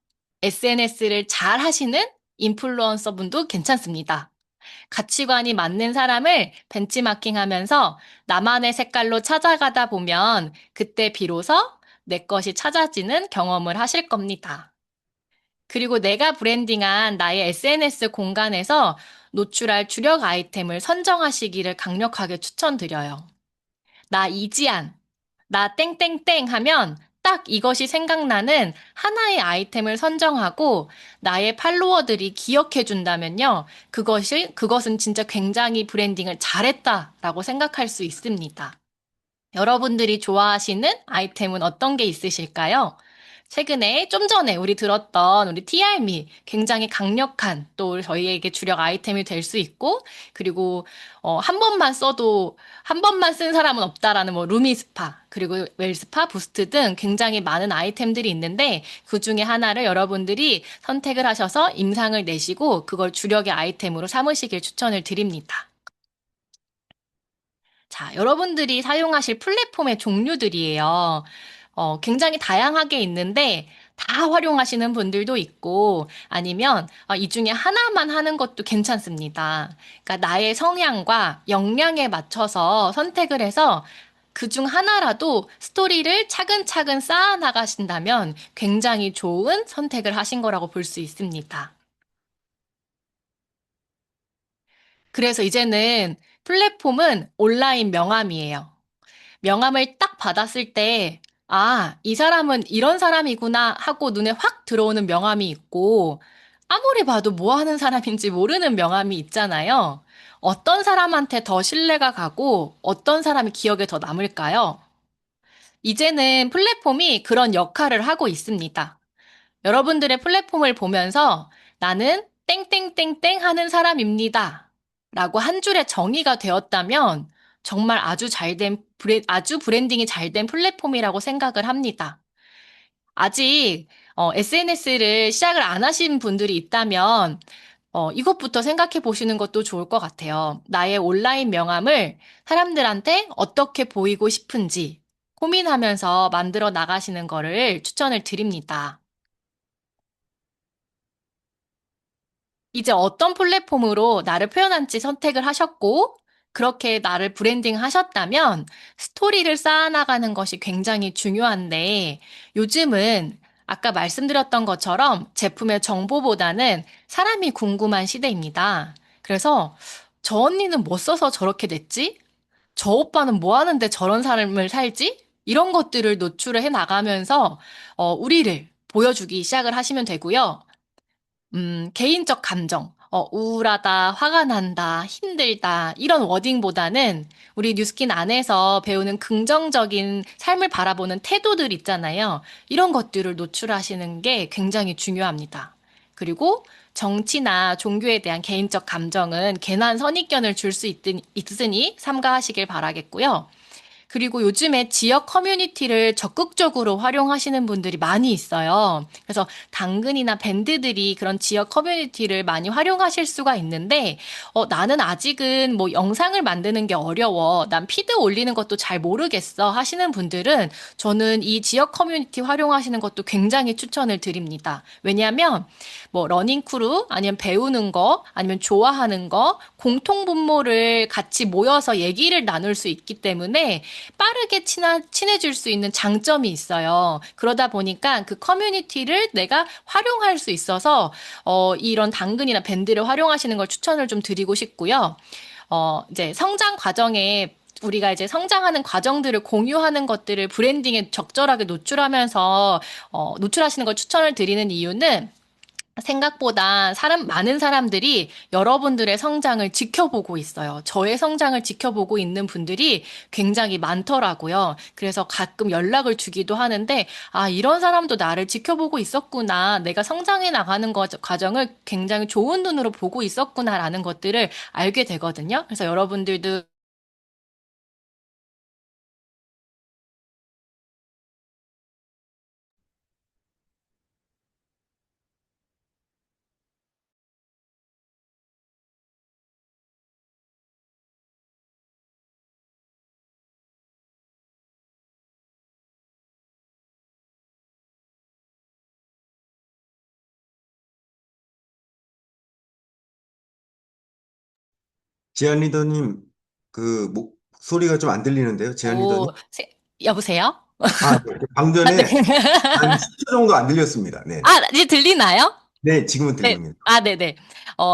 SNS를 잘 하시는 인플루언서 분도 괜찮습니다. 가치관이 맞는 사람을 벤치마킹 하면서 나만의 색깔로 찾아가다 보면 그때 비로소 내 것이 찾아지는 경험을 하실 겁니다. 그리고 내가 브랜딩한 나의 SNS 공간에서 노출할 주력 아이템을 선정하시기를 강력하게 추천드려요. 나 이지안, 나 땡땡땡 하면 딱 이것이 생각나는 하나의 아이템을 선정하고 나의 팔로워들이 기억해 준다면요. 그것은 진짜 굉장히 브랜딩을 잘했다라고 생각할 수 있습니다. 여러분들이 좋아하시는 아이템은 어떤 게 있으실까요? 최근에 좀 전에 우리 들었던 우리 TR미 굉장히 강력한 또 저희에게 주력 아이템이 될 수 있고 그리고 한 번만 써도 한 번만 쓴 사람은 없다라는 뭐 루미스파 그리고 웰스파 부스트 등 굉장히 많은 아이템들이 있는데 그 중에 하나를 여러분들이 선택을 하셔서 임상을 내시고 그걸 주력의 아이템으로 삼으시길 추천을 드립니다. 자, 여러분들이 사용하실 플랫폼의 종류들이에요. 굉장히 다양하게 있는데 다 활용하시는 분들도 있고 아니면 이 중에 하나만 하는 것도 괜찮습니다. 그러니까 나의 성향과 역량에 맞춰서 선택을 해서 그중 하나라도 스토리를 차근차근 쌓아 나가신다면 굉장히 좋은 선택을 하신 거라고 볼 수 있습니다. 그래서 이제는 플랫폼은 온라인 명함이에요. 명함을 딱 받았을 때, 아, 이 사람은 이런 사람이구나 하고 눈에 확 들어오는 명함이 있고, 아무리 봐도 뭐 하는 사람인지 모르는 명함이 있잖아요. 어떤 사람한테 더 신뢰가 가고 어떤 사람이 기억에 더 남을까요? 이제는 플랫폼이 그런 역할을 하고 있습니다. 여러분들의 플랫폼을 보면서 나는 땡땡땡땡 하는 사람입니다. 라고 한 줄에 정의가 되었다면 정말 아주 브랜딩이 잘 된 플랫폼이라고 생각을 합니다. 아직 SNS를 시작을 안 하신 분들이 있다면 이것부터 생각해 보시는 것도 좋을 것 같아요. 나의 온라인 명함을 사람들한테 어떻게 보이고 싶은지 고민하면서 만들어 나가시는 거를 추천을 드립니다. 이제 어떤 플랫폼으로 나를 표현할지 선택을 하셨고, 그렇게 나를 브랜딩 하셨다면, 스토리를 쌓아나가는 것이 굉장히 중요한데, 요즘은 아까 말씀드렸던 것처럼 제품의 정보보다는 사람이 궁금한 시대입니다. 그래서, 저 언니는 뭐 써서 저렇게 됐지? 저 오빠는 뭐 하는데 저런 삶을 살지? 이런 것들을 노출을 해 나가면서, 우리를 보여주기 시작을 하시면 되고요. 개인적 감정, 우울하다, 화가 난다, 힘들다, 이런 워딩보다는 우리 뉴스킨 안에서 배우는 긍정적인 삶을 바라보는 태도들 있잖아요. 이런 것들을 노출하시는 게 굉장히 중요합니다. 그리고 정치나 종교에 대한 개인적 감정은 괜한 선입견을 줄 수 있으니 삼가하시길 바라겠고요. 그리고 요즘에 지역 커뮤니티를 적극적으로 활용하시는 분들이 많이 있어요. 그래서 당근이나 밴드들이 그런 지역 커뮤니티를 많이 활용하실 수가 있는데, 나는 아직은 뭐 영상을 만드는 게 어려워. 난 피드 올리는 것도 잘 모르겠어. 하시는 분들은 저는 이 지역 커뮤니티 활용하시는 것도 굉장히 추천을 드립니다. 왜냐하면 뭐 러닝크루, 아니면 배우는 거, 아니면 좋아하는 거, 공통 분모를 같이 모여서 얘기를 나눌 수 있기 때문에 빠르게 친해질 수 있는 장점이 있어요. 그러다 보니까 그 커뮤니티를 내가 활용할 수 있어서, 이런 당근이나 밴드를 활용하시는 걸 추천을 좀 드리고 싶고요. 이제 성장 과정에 우리가 이제 성장하는 과정들을 공유하는 것들을 브랜딩에 적절하게 노출하시는 걸 추천을 드리는 이유는 생각보다 많은 사람들이 여러분들의 성장을 지켜보고 있어요. 저의 성장을 지켜보고 있는 분들이 굉장히 많더라고요. 그래서 가끔 연락을 주기도 하는데, 아, 이런 사람도 나를 지켜보고 있었구나. 내가 성장해 나가는 과정을 굉장히 좋은 눈으로 보고 있었구나라는 것들을 알게 되거든요. 그래서 여러분들도 지안 리더님, 그 목소리가 좀 안 들리는데요, 지안 리더님? 오, 여보세요? 아, 네. 방금 아, 네. 전에 한 10초 정도 안 들렸습니다. 네. 아, 이제 들리나요? 네, 지금은 네. 들립니다. 아, 네네.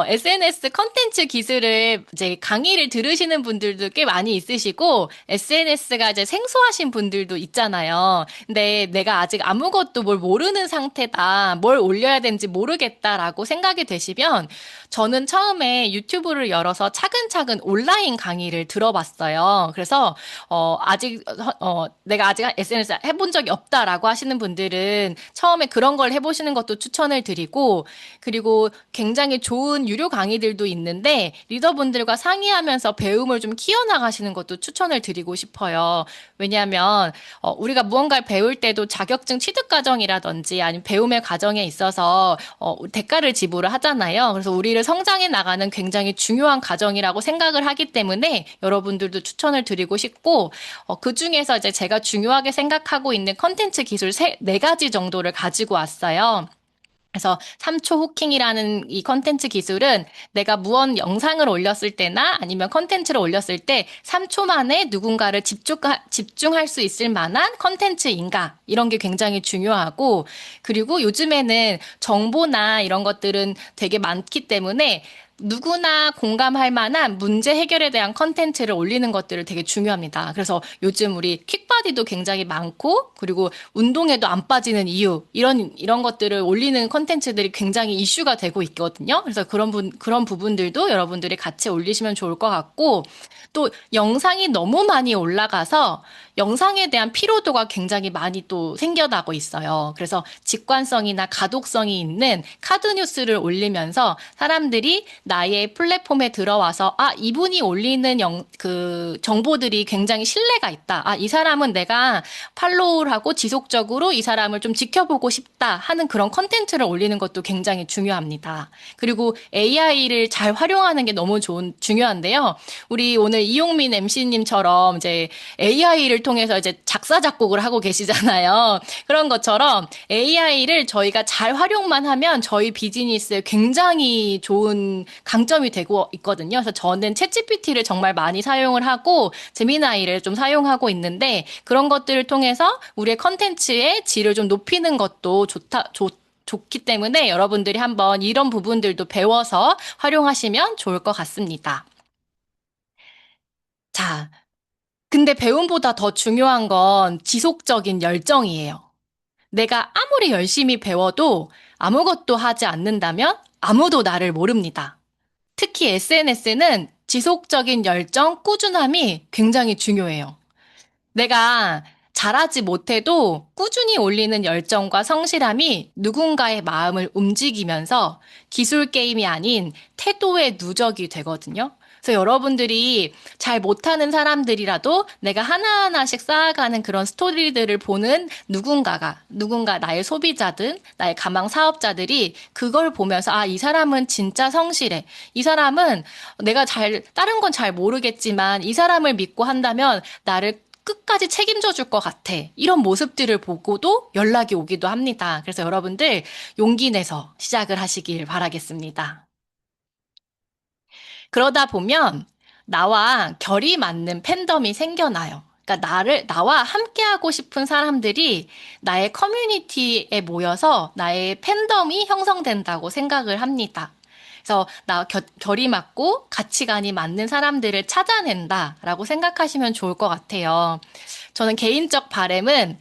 SNS 컨텐츠 기술을 이제 강의를 들으시는 분들도 꽤 많이 있으시고, SNS가 이제 생소하신 분들도 있잖아요. 근데 내가 아직 아무것도 뭘 모르는 상태다, 뭘 올려야 되는지 모르겠다라고 생각이 되시면, 저는 처음에 유튜브를 열어서 차근차근 온라인 강의를 들어봤어요. 그래서, 내가 아직 SNS 해본 적이 없다라고 하시는 분들은 처음에 그런 걸 해보시는 것도 추천을 드리고, 그리고 굉장히 좋은 유료 강의들도 있는데 리더분들과 상의하면서 배움을 좀 키워나가시는 것도 추천을 드리고 싶어요. 왜냐하면 우리가 무언가를 배울 때도 자격증 취득 과정이라든지 아니면 배움의 과정에 있어서 대가를 지불을 하잖아요. 그래서 우리를 성장해 나가는 굉장히 중요한 과정이라고 생각을 하기 때문에 여러분들도 추천을 드리고 싶고 그 중에서 이제 제가 중요하게 생각하고 있는 컨텐츠 기술 네 가지 정도를 가지고 왔어요. 그래서 3초 후킹이라는 이 컨텐츠 기술은 내가 무언 영상을 올렸을 때나 아니면 컨텐츠를 올렸을 때 3초 만에 누군가를 집중할 수 있을 만한 컨텐츠인가 이런 게 굉장히 중요하고 그리고 요즘에는 정보나 이런 것들은 되게 많기 때문에 누구나 공감할 만한 문제 해결에 대한 컨텐츠를 올리는 것들을 되게 중요합니다. 그래서 요즘 우리 킥바디도 굉장히 많고, 그리고 운동에도 안 빠지는 이유, 이런 것들을 올리는 컨텐츠들이 굉장히 이슈가 되고 있거든요. 그래서 그런 부분들도 여러분들이 같이 올리시면 좋을 것 같고, 또 영상이 너무 많이 올라가서 영상에 대한 피로도가 굉장히 많이 또 생겨나고 있어요. 그래서 직관성이나 가독성이 있는 카드 뉴스를 올리면서 사람들이 나의 플랫폼에 들어와서 이분이 올리는 그 정보들이 굉장히 신뢰가 있다. 이 사람은 내가 팔로우를 하고 지속적으로 이 사람을 좀 지켜보고 싶다 하는 그런 컨텐츠를 올리는 것도 굉장히 중요합니다. 그리고 AI를 잘 활용하는 게 너무 중요한데요. 우리 오늘 이용민 MC님처럼 이제 AI를 통해서 이제 작사, 작곡을 하고 계시잖아요. 그런 것처럼 AI를 저희가 잘 활용만 하면 저희 비즈니스에 굉장히 좋은 강점이 되고 있거든요. 그래서 저는 챗GPT를 정말 많이 사용을 하고 제미나이를 좀 사용하고 있는데 그런 것들을 통해서 우리의 컨텐츠의 질을 좀 높이는 것도 좋기 때문에 여러분들이 한번 이런 부분들도 배워서 활용하시면 좋을 것 같습니다. 자, 근데 배움보다 더 중요한 건 지속적인 열정이에요. 내가 아무리 열심히 배워도 아무것도 하지 않는다면 아무도 나를 모릅니다. 특히 SNS는 지속적인 열정, 꾸준함이 굉장히 중요해요. 내가 잘하지 못해도 꾸준히 올리는 열정과 성실함이 누군가의 마음을 움직이면서 기술 게임이 아닌 태도의 누적이 되거든요. 그래서 여러분들이 잘 못하는 사람들이라도 내가 하나하나씩 쌓아가는 그런 스토리들을 보는 누군가 나의 소비자든 나의 가망 사업자들이 그걸 보면서 이 사람은 진짜 성실해. 이 사람은 다른 건 잘 모르겠지만 이 사람을 믿고 한다면 나를 끝까지 책임져 줄 것 같아. 이런 모습들을 보고도 연락이 오기도 합니다. 그래서 여러분들 용기 내서 시작을 하시길 바라겠습니다. 그러다 보면 나와 결이 맞는 팬덤이 생겨나요. 그러니까 나와 함께하고 싶은 사람들이 나의 커뮤니티에 모여서 나의 팬덤이 형성된다고 생각을 합니다. 그래서 결이 맞고 가치관이 맞는 사람들을 찾아낸다라고 생각하시면 좋을 것 같아요. 저는 개인적 바람은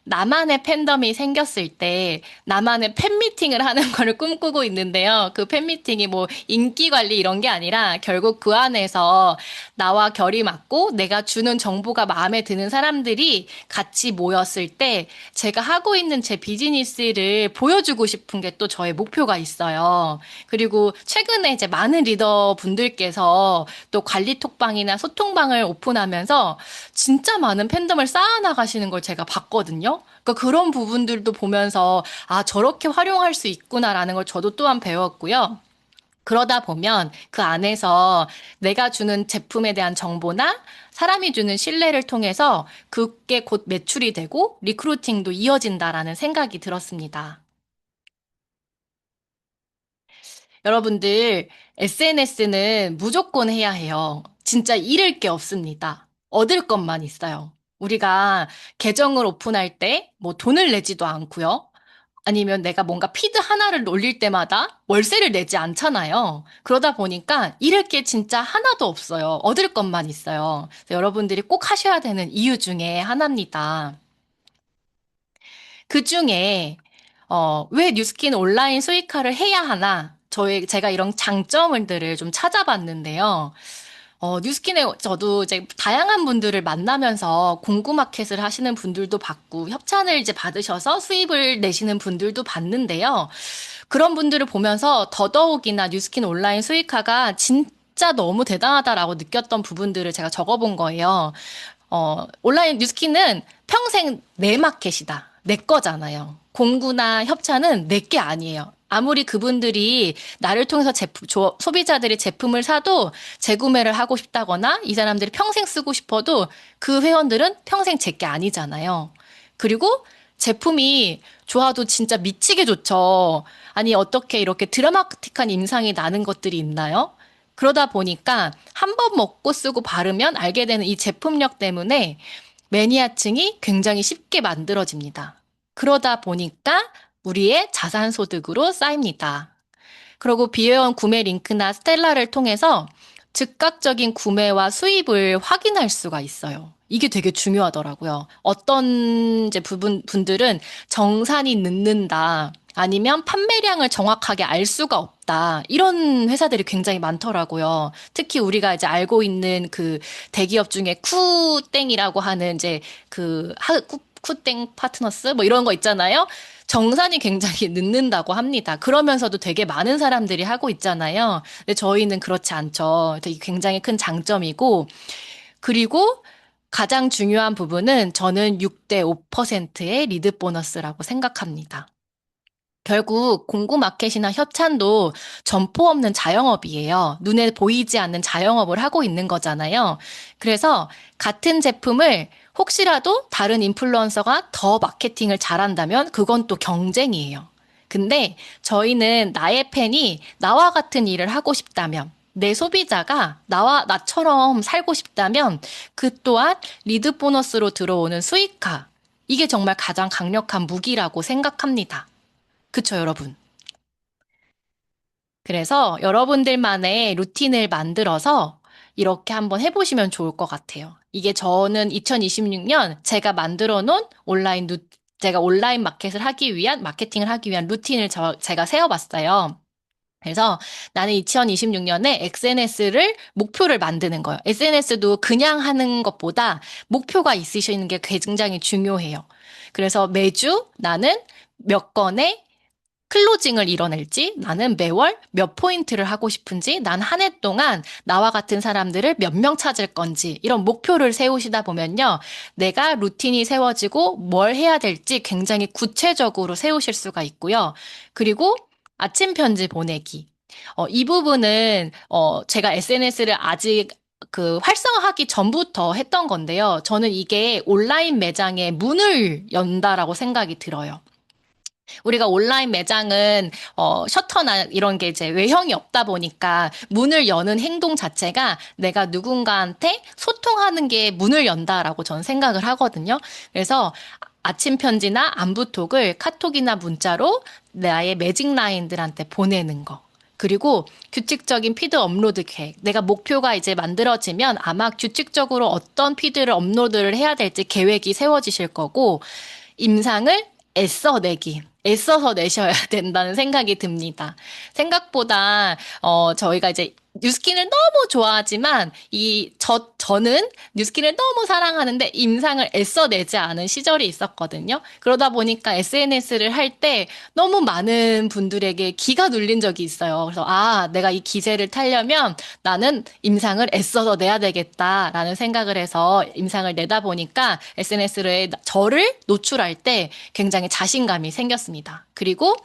나만의 팬덤이 생겼을 때 나만의 팬미팅을 하는 거를 꿈꾸고 있는데요. 그 팬미팅이 뭐 인기 관리 이런 게 아니라 결국 그 안에서 나와 결이 맞고 내가 주는 정보가 마음에 드는 사람들이 같이 모였을 때 제가 하고 있는 제 비즈니스를 보여주고 싶은 게 또 저의 목표가 있어요. 그리고 최근에 이제 많은 리더 분들께서 또 관리 톡방이나 소통방을 오픈하면서 진짜 많은 팬덤을 쌓아나가시는 걸 제가 봤거든요. 그러니까 그런 부분들도 보면서 저렇게 활용할 수 있구나라는 걸 저도 또한 배웠고요. 그러다 보면 그 안에서 내가 주는 제품에 대한 정보나 사람이 주는 신뢰를 통해서 그게 곧 매출이 되고 리크루팅도 이어진다라는 생각이 들었습니다. 여러분들, SNS는 무조건 해야 해요. 진짜 잃을 게 없습니다. 얻을 것만 있어요. 우리가 계정을 오픈할 때 뭐 돈을 내지도 않고요. 아니면 내가 뭔가 피드 하나를 올릴 때마다 월세를 내지 않잖아요. 그러다 보니까 잃을 게 진짜 하나도 없어요. 얻을 것만 있어요. 그래서 여러분들이 꼭 하셔야 되는 이유 중에 하나입니다. 그 중에 왜 뉴스킨 온라인 수익화를 해야 하나? 제가 이런 장점들을 좀 찾아봤는데요. 뉴스킨에 저도 이제 다양한 분들을 만나면서 공구마켓을 하시는 분들도 봤고, 협찬을 이제 받으셔서 수입을 내시는 분들도 봤는데요. 그런 분들을 보면서 더더욱이나 뉴스킨 온라인 수익화가 진짜 너무 대단하다라고 느꼈던 부분들을 제가 적어본 거예요. 온라인 뉴스킨은 평생 내 마켓이다. 내 거잖아요. 공구나 협찬은 내 게 아니에요. 아무리 그분들이 나를 통해서 소비자들이 제품을 사도 재구매를 하고 싶다거나 이 사람들이 평생 쓰고 싶어도 그 회원들은 평생 제 게 아니잖아요. 그리고 제품이 좋아도 진짜 미치게 좋죠. 아니, 어떻게 이렇게 드라마틱한 임상이 나는 것들이 있나요? 그러다 보니까 한 번 먹고 쓰고 바르면 알게 되는 이 제품력 때문에 매니아층이 굉장히 쉽게 만들어집니다. 그러다 보니까 우리의 자산소득으로 쌓입니다. 그리고 비회원 구매 링크나 스텔라를 통해서 즉각적인 구매와 수입을 확인할 수가 있어요. 이게 되게 중요하더라고요. 어떤 이제 분들은 정산이 늦는다. 아니면 판매량을 정확하게 알 수가 없다. 이런 회사들이 굉장히 많더라고요. 특히 우리가 이제 알고 있는 그 대기업 중에 쿠땡이라고 하는 이제 쿠땡 파트너스 뭐 이런 거 있잖아요. 정산이 굉장히 늦는다고 합니다. 그러면서도 되게 많은 사람들이 하고 있잖아요. 근데 저희는 그렇지 않죠. 되게 굉장히 큰 장점이고, 그리고 가장 중요한 부분은 저는 6대 5%의 리드 보너스라고 생각합니다. 결국 공구마켓이나 협찬도 점포 없는 자영업이에요. 눈에 보이지 않는 자영업을 하고 있는 거잖아요. 그래서 같은 제품을 혹시라도 다른 인플루언서가 더 마케팅을 잘한다면 그건 또 경쟁이에요. 근데 저희는 나의 팬이 나와 같은 일을 하고 싶다면, 내 소비자가 나처럼 살고 싶다면 그 또한 리드 보너스로 들어오는 수익화. 이게 정말 가장 강력한 무기라고 생각합니다. 그쵸, 여러분? 그래서 여러분들만의 루틴을 만들어서 이렇게 한번 해보시면 좋을 것 같아요. 이게 저는 2026년 제가 만들어 놓은 제가 온라인 마케팅을 하기 위한 루틴을 제가 세워봤어요. 그래서 나는 2026년에 SNS를 목표를 만드는 거예요. SNS도 그냥 하는 것보다 목표가 있으시는 게 굉장히 중요해요. 그래서 매주 나는 몇 건의 클로징을 이뤄낼지, 나는 매월 몇 포인트를 하고 싶은지, 난 한 해 동안 나와 같은 사람들을 몇 명 찾을 건지, 이런 목표를 세우시다 보면요, 내가 루틴이 세워지고 뭘 해야 될지 굉장히 구체적으로 세우실 수가 있고요. 그리고 아침 편지 보내기. 이 부분은, 제가 SNS를 아직 활성화하기 전부터 했던 건데요. 저는 이게 온라인 매장의 문을 연다라고 생각이 들어요. 우리가 온라인 매장은 셔터나 이런 게 이제 외형이 없다 보니까 문을 여는 행동 자체가 내가 누군가한테 소통하는 게 문을 연다라고 저는 생각을 하거든요. 그래서 아침 편지나 안부톡을 카톡이나 문자로 나의 매직 라인들한테 보내는 거. 그리고 규칙적인 피드 업로드 계획. 내가 목표가 이제 만들어지면 아마 규칙적으로 어떤 피드를 업로드를 해야 될지 계획이 세워지실 거고, 임상을 애써서 내셔야 된다는 생각이 듭니다. 생각보다, 저희가 이제 뉴스킨을 너무 좋아하지만, 저는 뉴스킨을 너무 사랑하는데 임상을 애써내지 않은 시절이 있었거든요. 그러다 보니까 SNS를 할 때 너무 많은 분들에게 기가 눌린 적이 있어요. 그래서, 내가 이 기세를 타려면 나는 임상을 애써서 내야 되겠다라는 생각을 해서 임상을 내다 보니까 SNS에 저를 노출할 때 굉장히 자신감이 생겼습니다. 그리고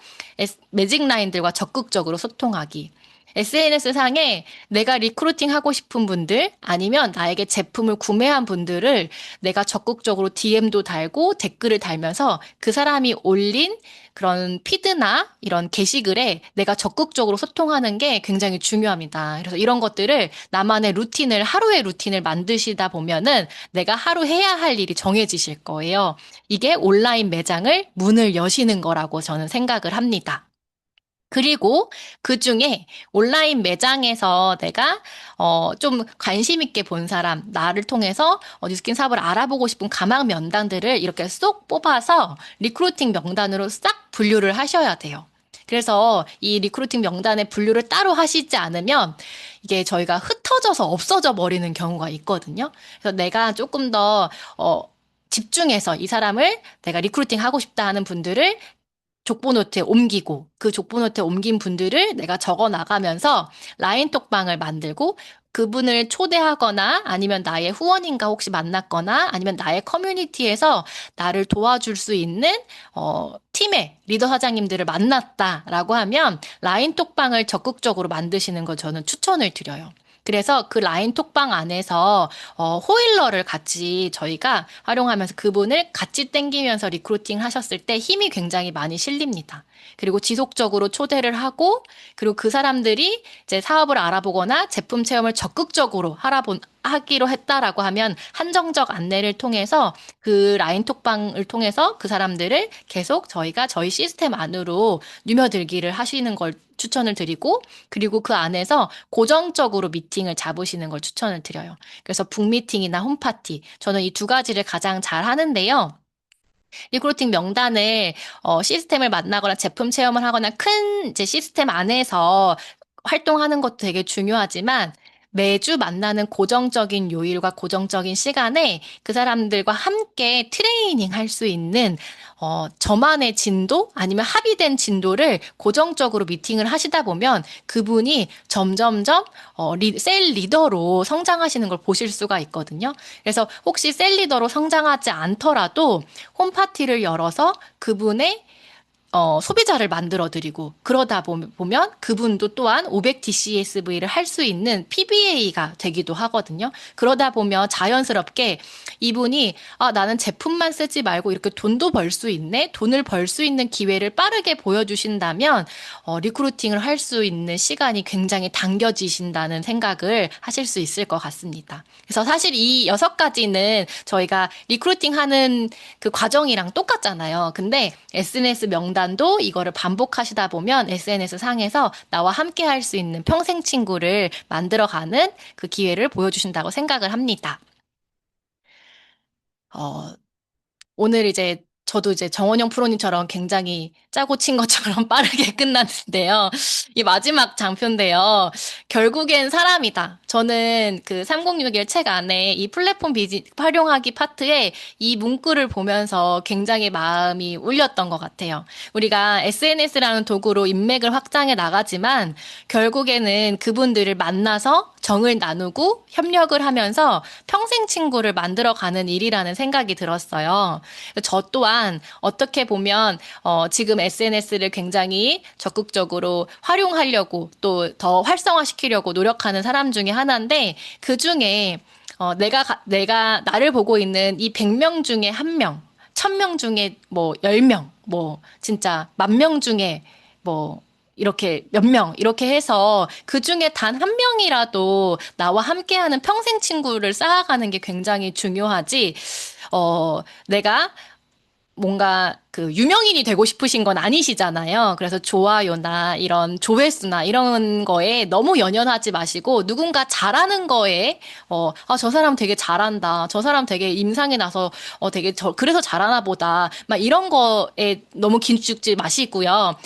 매직 라인들과 적극적으로 소통하기. SNS 상에 내가 리크루팅 하고 싶은 분들 아니면 나에게 제품을 구매한 분들을 내가 적극적으로 DM도 달고 댓글을 달면서 그 사람이 올린 그런 피드나 이런 게시글에 내가 적극적으로 소통하는 게 굉장히 중요합니다. 그래서 이런 것들을 나만의 하루의 루틴을 만드시다 보면은 내가 하루 해야 할 일이 정해지실 거예요. 이게 온라인 매장을 문을 여시는 거라고 저는 생각을 합니다. 그리고 그 중에 온라인 매장에서 내가 좀 관심 있게 본 사람, 나를 통해서 뉴스킨 사업을 알아보고 싶은 가망 면단들을 이렇게 쏙 뽑아서 리크루팅 명단으로 싹 분류를 하셔야 돼요. 그래서 이 리크루팅 명단의 분류를 따로 하시지 않으면 이게 저희가 흩어져서 없어져 버리는 경우가 있거든요. 그래서 내가 조금 더 집중해서 이 사람을 내가 리크루팅 하고 싶다 하는 분들을 족보노트에 옮기고 그 족보노트에 옮긴 분들을 내가 적어 나가면서 라인톡방을 만들고 그분을 초대하거나 아니면 나의 후원인가 혹시 만났거나 아니면 나의 커뮤니티에서 나를 도와줄 수 있는 팀의 리더 사장님들을 만났다라고 하면 라인톡방을 적극적으로 만드시는 걸 저는 추천을 드려요. 그래서 그 라인 톡방 안에서 호일러를 같이 저희가 활용하면서 그분을 같이 땡기면서 리크루팅 하셨을 때 힘이 굉장히 많이 실립니다. 그리고 지속적으로 초대를 하고 그리고 그 사람들이 이제 사업을 알아보거나 제품 체험을 적극적으로 하기로 했다라고 하면 한정적 안내를 통해서 그 라인 톡방을 통해서 그 사람들을 계속 저희가 저희 시스템 안으로 누며들기를 하시는 걸 추천을 드리고, 그리고 그 안에서 고정적으로 미팅을 잡으시는 걸 추천을 드려요. 그래서 북미팅이나 홈파티, 저는 이 두 가지를 가장 잘 하는데요. 리크루팅 명단을 시스템을 만나거나 제품 체험을 하거나 큰 이제 시스템 안에서 활동하는 것도 되게 중요하지만 매주 만나는 고정적인 요일과 고정적인 시간에 그 사람들과 함께 트레이닝 할 수 있는 저만의 진도 아니면 합의된 진도를 고정적으로 미팅을 하시다 보면 그분이 점점점 셀 리더로 성장하시는 걸 보실 수가 있거든요. 그래서 혹시 셀 리더로 성장하지 않더라도 홈파티를 열어서 그분의 소비자를 만들어드리고, 그러다 보면 그분도 또한 500DCSV를 할 수 있는 PBA가 되기도 하거든요. 그러다 보면 자연스럽게 이분이, 나는 제품만 쓰지 말고 이렇게 돈도 벌 수 있네? 돈을 벌 수 있는 기회를 빠르게 보여주신다면, 리크루팅을 할 수 있는 시간이 굉장히 당겨지신다는 생각을 하실 수 있을 것 같습니다. 그래서 사실 이 6가지는 저희가 리크루팅 하는 그 과정이랑 똑같잖아요. 근데 SNS 명단도 이거를 반복하시다 보면 SNS 상에서 나와 함께 할 수 있는 평생 친구를 만들어가는 그 기회를 보여주신다고 생각을 합니다. 오늘 이제 저도 이제 정원영 프로님처럼 굉장히 짜고 친 것처럼 빠르게 끝났는데요. 이 마지막 장표인데요. 결국엔 사람이다. 저는 그 3061 책 안에 이 플랫폼 활용하기 파트에 이 문구를 보면서 굉장히 마음이 울렸던 것 같아요. 우리가 SNS라는 도구로 인맥을 확장해 나가지만 결국에는 그분들을 만나서 정을 나누고 협력을 하면서 평생 친구를 만들어가는 일이라는 생각이 들었어요. 저 또한 어떻게 보면 지금 SNS를 굉장히 적극적으로 활용하려고 또 더 활성화시키려고 노력하는 사람 중에 하나인데 그 중에 내가 나를 보고 있는 이 100명 중에 1명, 1000명 중에 뭐 10명, 뭐 진짜 10,000명 중에 뭐 이렇게 몇 명, 이렇게 해서 그 중에 단 한 명이라도 나와 함께하는 평생 친구를 쌓아가는 게 굉장히 중요하지, 내가 뭔가 그 유명인이 되고 싶으신 건 아니시잖아요. 그래서 좋아요나 이런 조회수나 이런 거에 너무 연연하지 마시고 누군가 잘하는 거에 저 사람 되게 잘한다. 저 사람 되게 임상에 나서 그래서 잘하나 보다. 막 이런 거에 너무 기죽지 마시고요.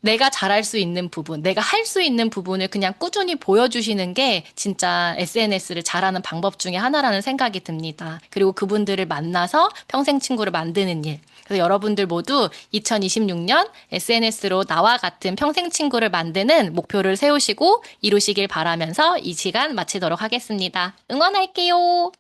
내가 잘할 수 있는 부분, 내가 할 수 있는 부분을 그냥 꾸준히 보여주시는 게 진짜 SNS를 잘하는 방법 중에 하나라는 생각이 듭니다. 그리고 그분들을 만나서 평생 친구를 만드는 일. 그래서 여러분들 모두 2026년 SNS로 나와 같은 평생 친구를 만드는 목표를 세우시고 이루시길 바라면서 이 시간 마치도록 하겠습니다. 응원할게요.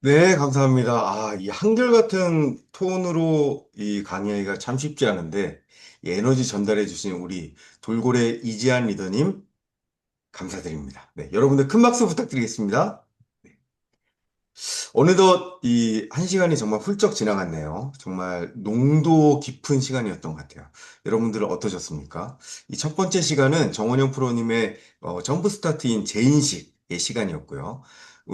네, 감사합니다. 이 한결같은 톤으로 이 강의하기가 참 쉽지 않은데, 이 에너지 전달해 주신 우리 돌고래 이지한 리더님, 감사드립니다. 네, 여러분들 큰 박수 부탁드리겠습니다. 네. 어느덧 이 1시간이 정말 훌쩍 지나갔네요. 정말 농도 깊은 시간이었던 것 같아요. 여러분들은 어떠셨습니까? 이 첫 번째 시간은 정원영 프로님의 점프스타트인 재인식의 시간이었고요.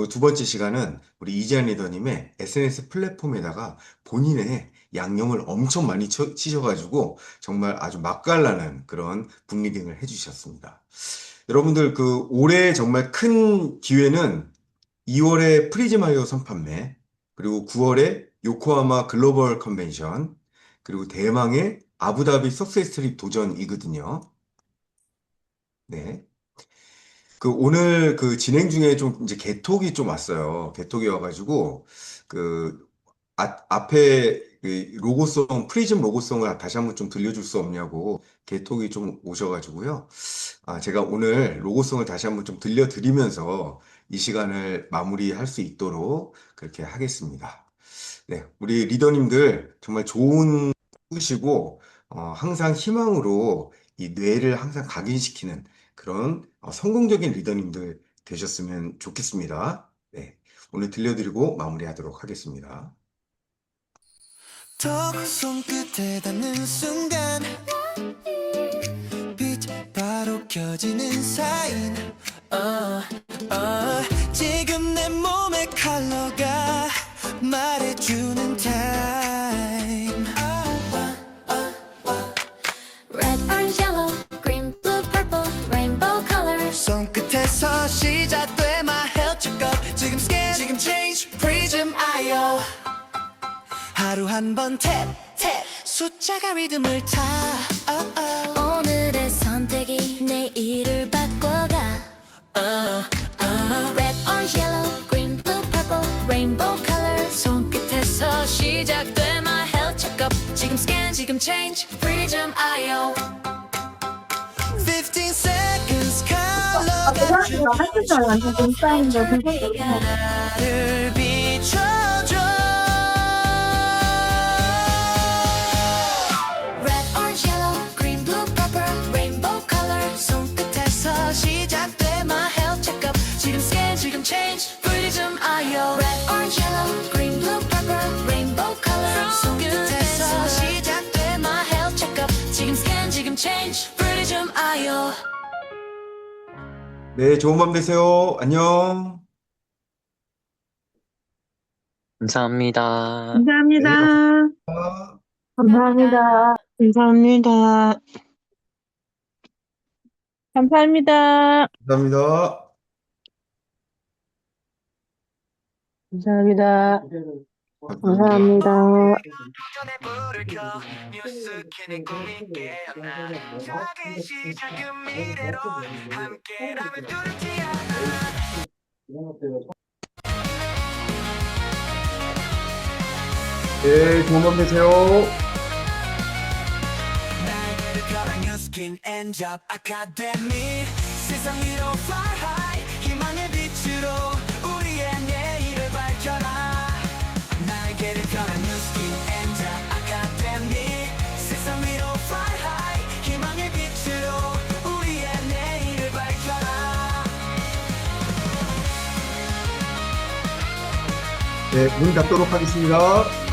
두 번째 시간은 우리 이지한 리더님의 SNS 플랫폼에다가 본인의 양념을 엄청 많이 치셔가지고 정말 아주 맛깔나는 그런 북리딩을 해주셨습니다. 여러분들 그 올해 정말 큰 기회는 2월에 프리즈마이어 선판매, 그리고 9월에 요코하마 글로벌 컨벤션, 그리고 대망의 아부다비 석세스 트립 도전이거든요. 네. 오늘 그 진행 중에 좀 이제 개톡이 좀 왔어요. 개톡이 와가지고, 앞에 그 로고송, 프리즘 로고송을 다시 한번 좀 들려줄 수 없냐고 개톡이 좀 오셔가지고요. 제가 오늘 로고송을 다시 한번 좀 들려드리면서 이 시간을 마무리할 수 있도록 그렇게 하겠습니다. 네, 우리 리더님들 정말 좋은 꿈이시고, 항상 희망으로 이 뇌를 항상 각인시키는 그런 성공적인 리더님들 되셨으면 좋겠습니다. 네, 오늘 들려드리고 마무리하도록 하겠습니다. 턱 손끝에 닿는 순간 빛 바로 켜지는 사인 지금 내 몸의 컬러가 말해주는 time Red, orange, yellow, green, blue, purple. 시작돼 my health checkup 지금 스캔 지금 change prism.io 하루 한 번 탭탭 숫자가 리듬을 타 오늘의 선택이 내일을 바꿔가 Red, orange, yellow, green, blue, purple, rainbow color 손끝에서 시작돼 my health checkup 지금 스캔 지금 change prism.io 15 seconds 컬러가 햇빛을 완전 눈싸인데 나를 비춰줘 Red, orange, yellow, green, blue, purple, rainbow color 손끝에서 시작돼 my health checkup 지금 스캔 지금 change prism.io Red, orange, yellow, green, blue, purple, rainbow color 손끝에서 시작돼 my health checkup 지금 스캔 지금 change prism.io 네, 좋은 밤 되세요. 안녕. 감사합니다. 감사합니다. 아. 감사합니다. 감사합니다. 감사합니다. 감사합니다. 감사합니다. 감사합니다. 전에 불을 켜 뉴스 키는 꿈이 깨어나 작은 시작은 미래로 함께라면 두렵지 않아 네, 좋은 밤 되세요. 날개를 걸어 뉴스킨 엔잡 아카데미 세상 위로 fly high 희망의 빛으로 우리의 내일을 밝혀라 날개를 걸어 뉴스킨 엔잡 아카데미 세상 위로 fly high 희망의 빛으로 우리의 내일을 밝혀라 네, 문 닫도록 하겠습니다.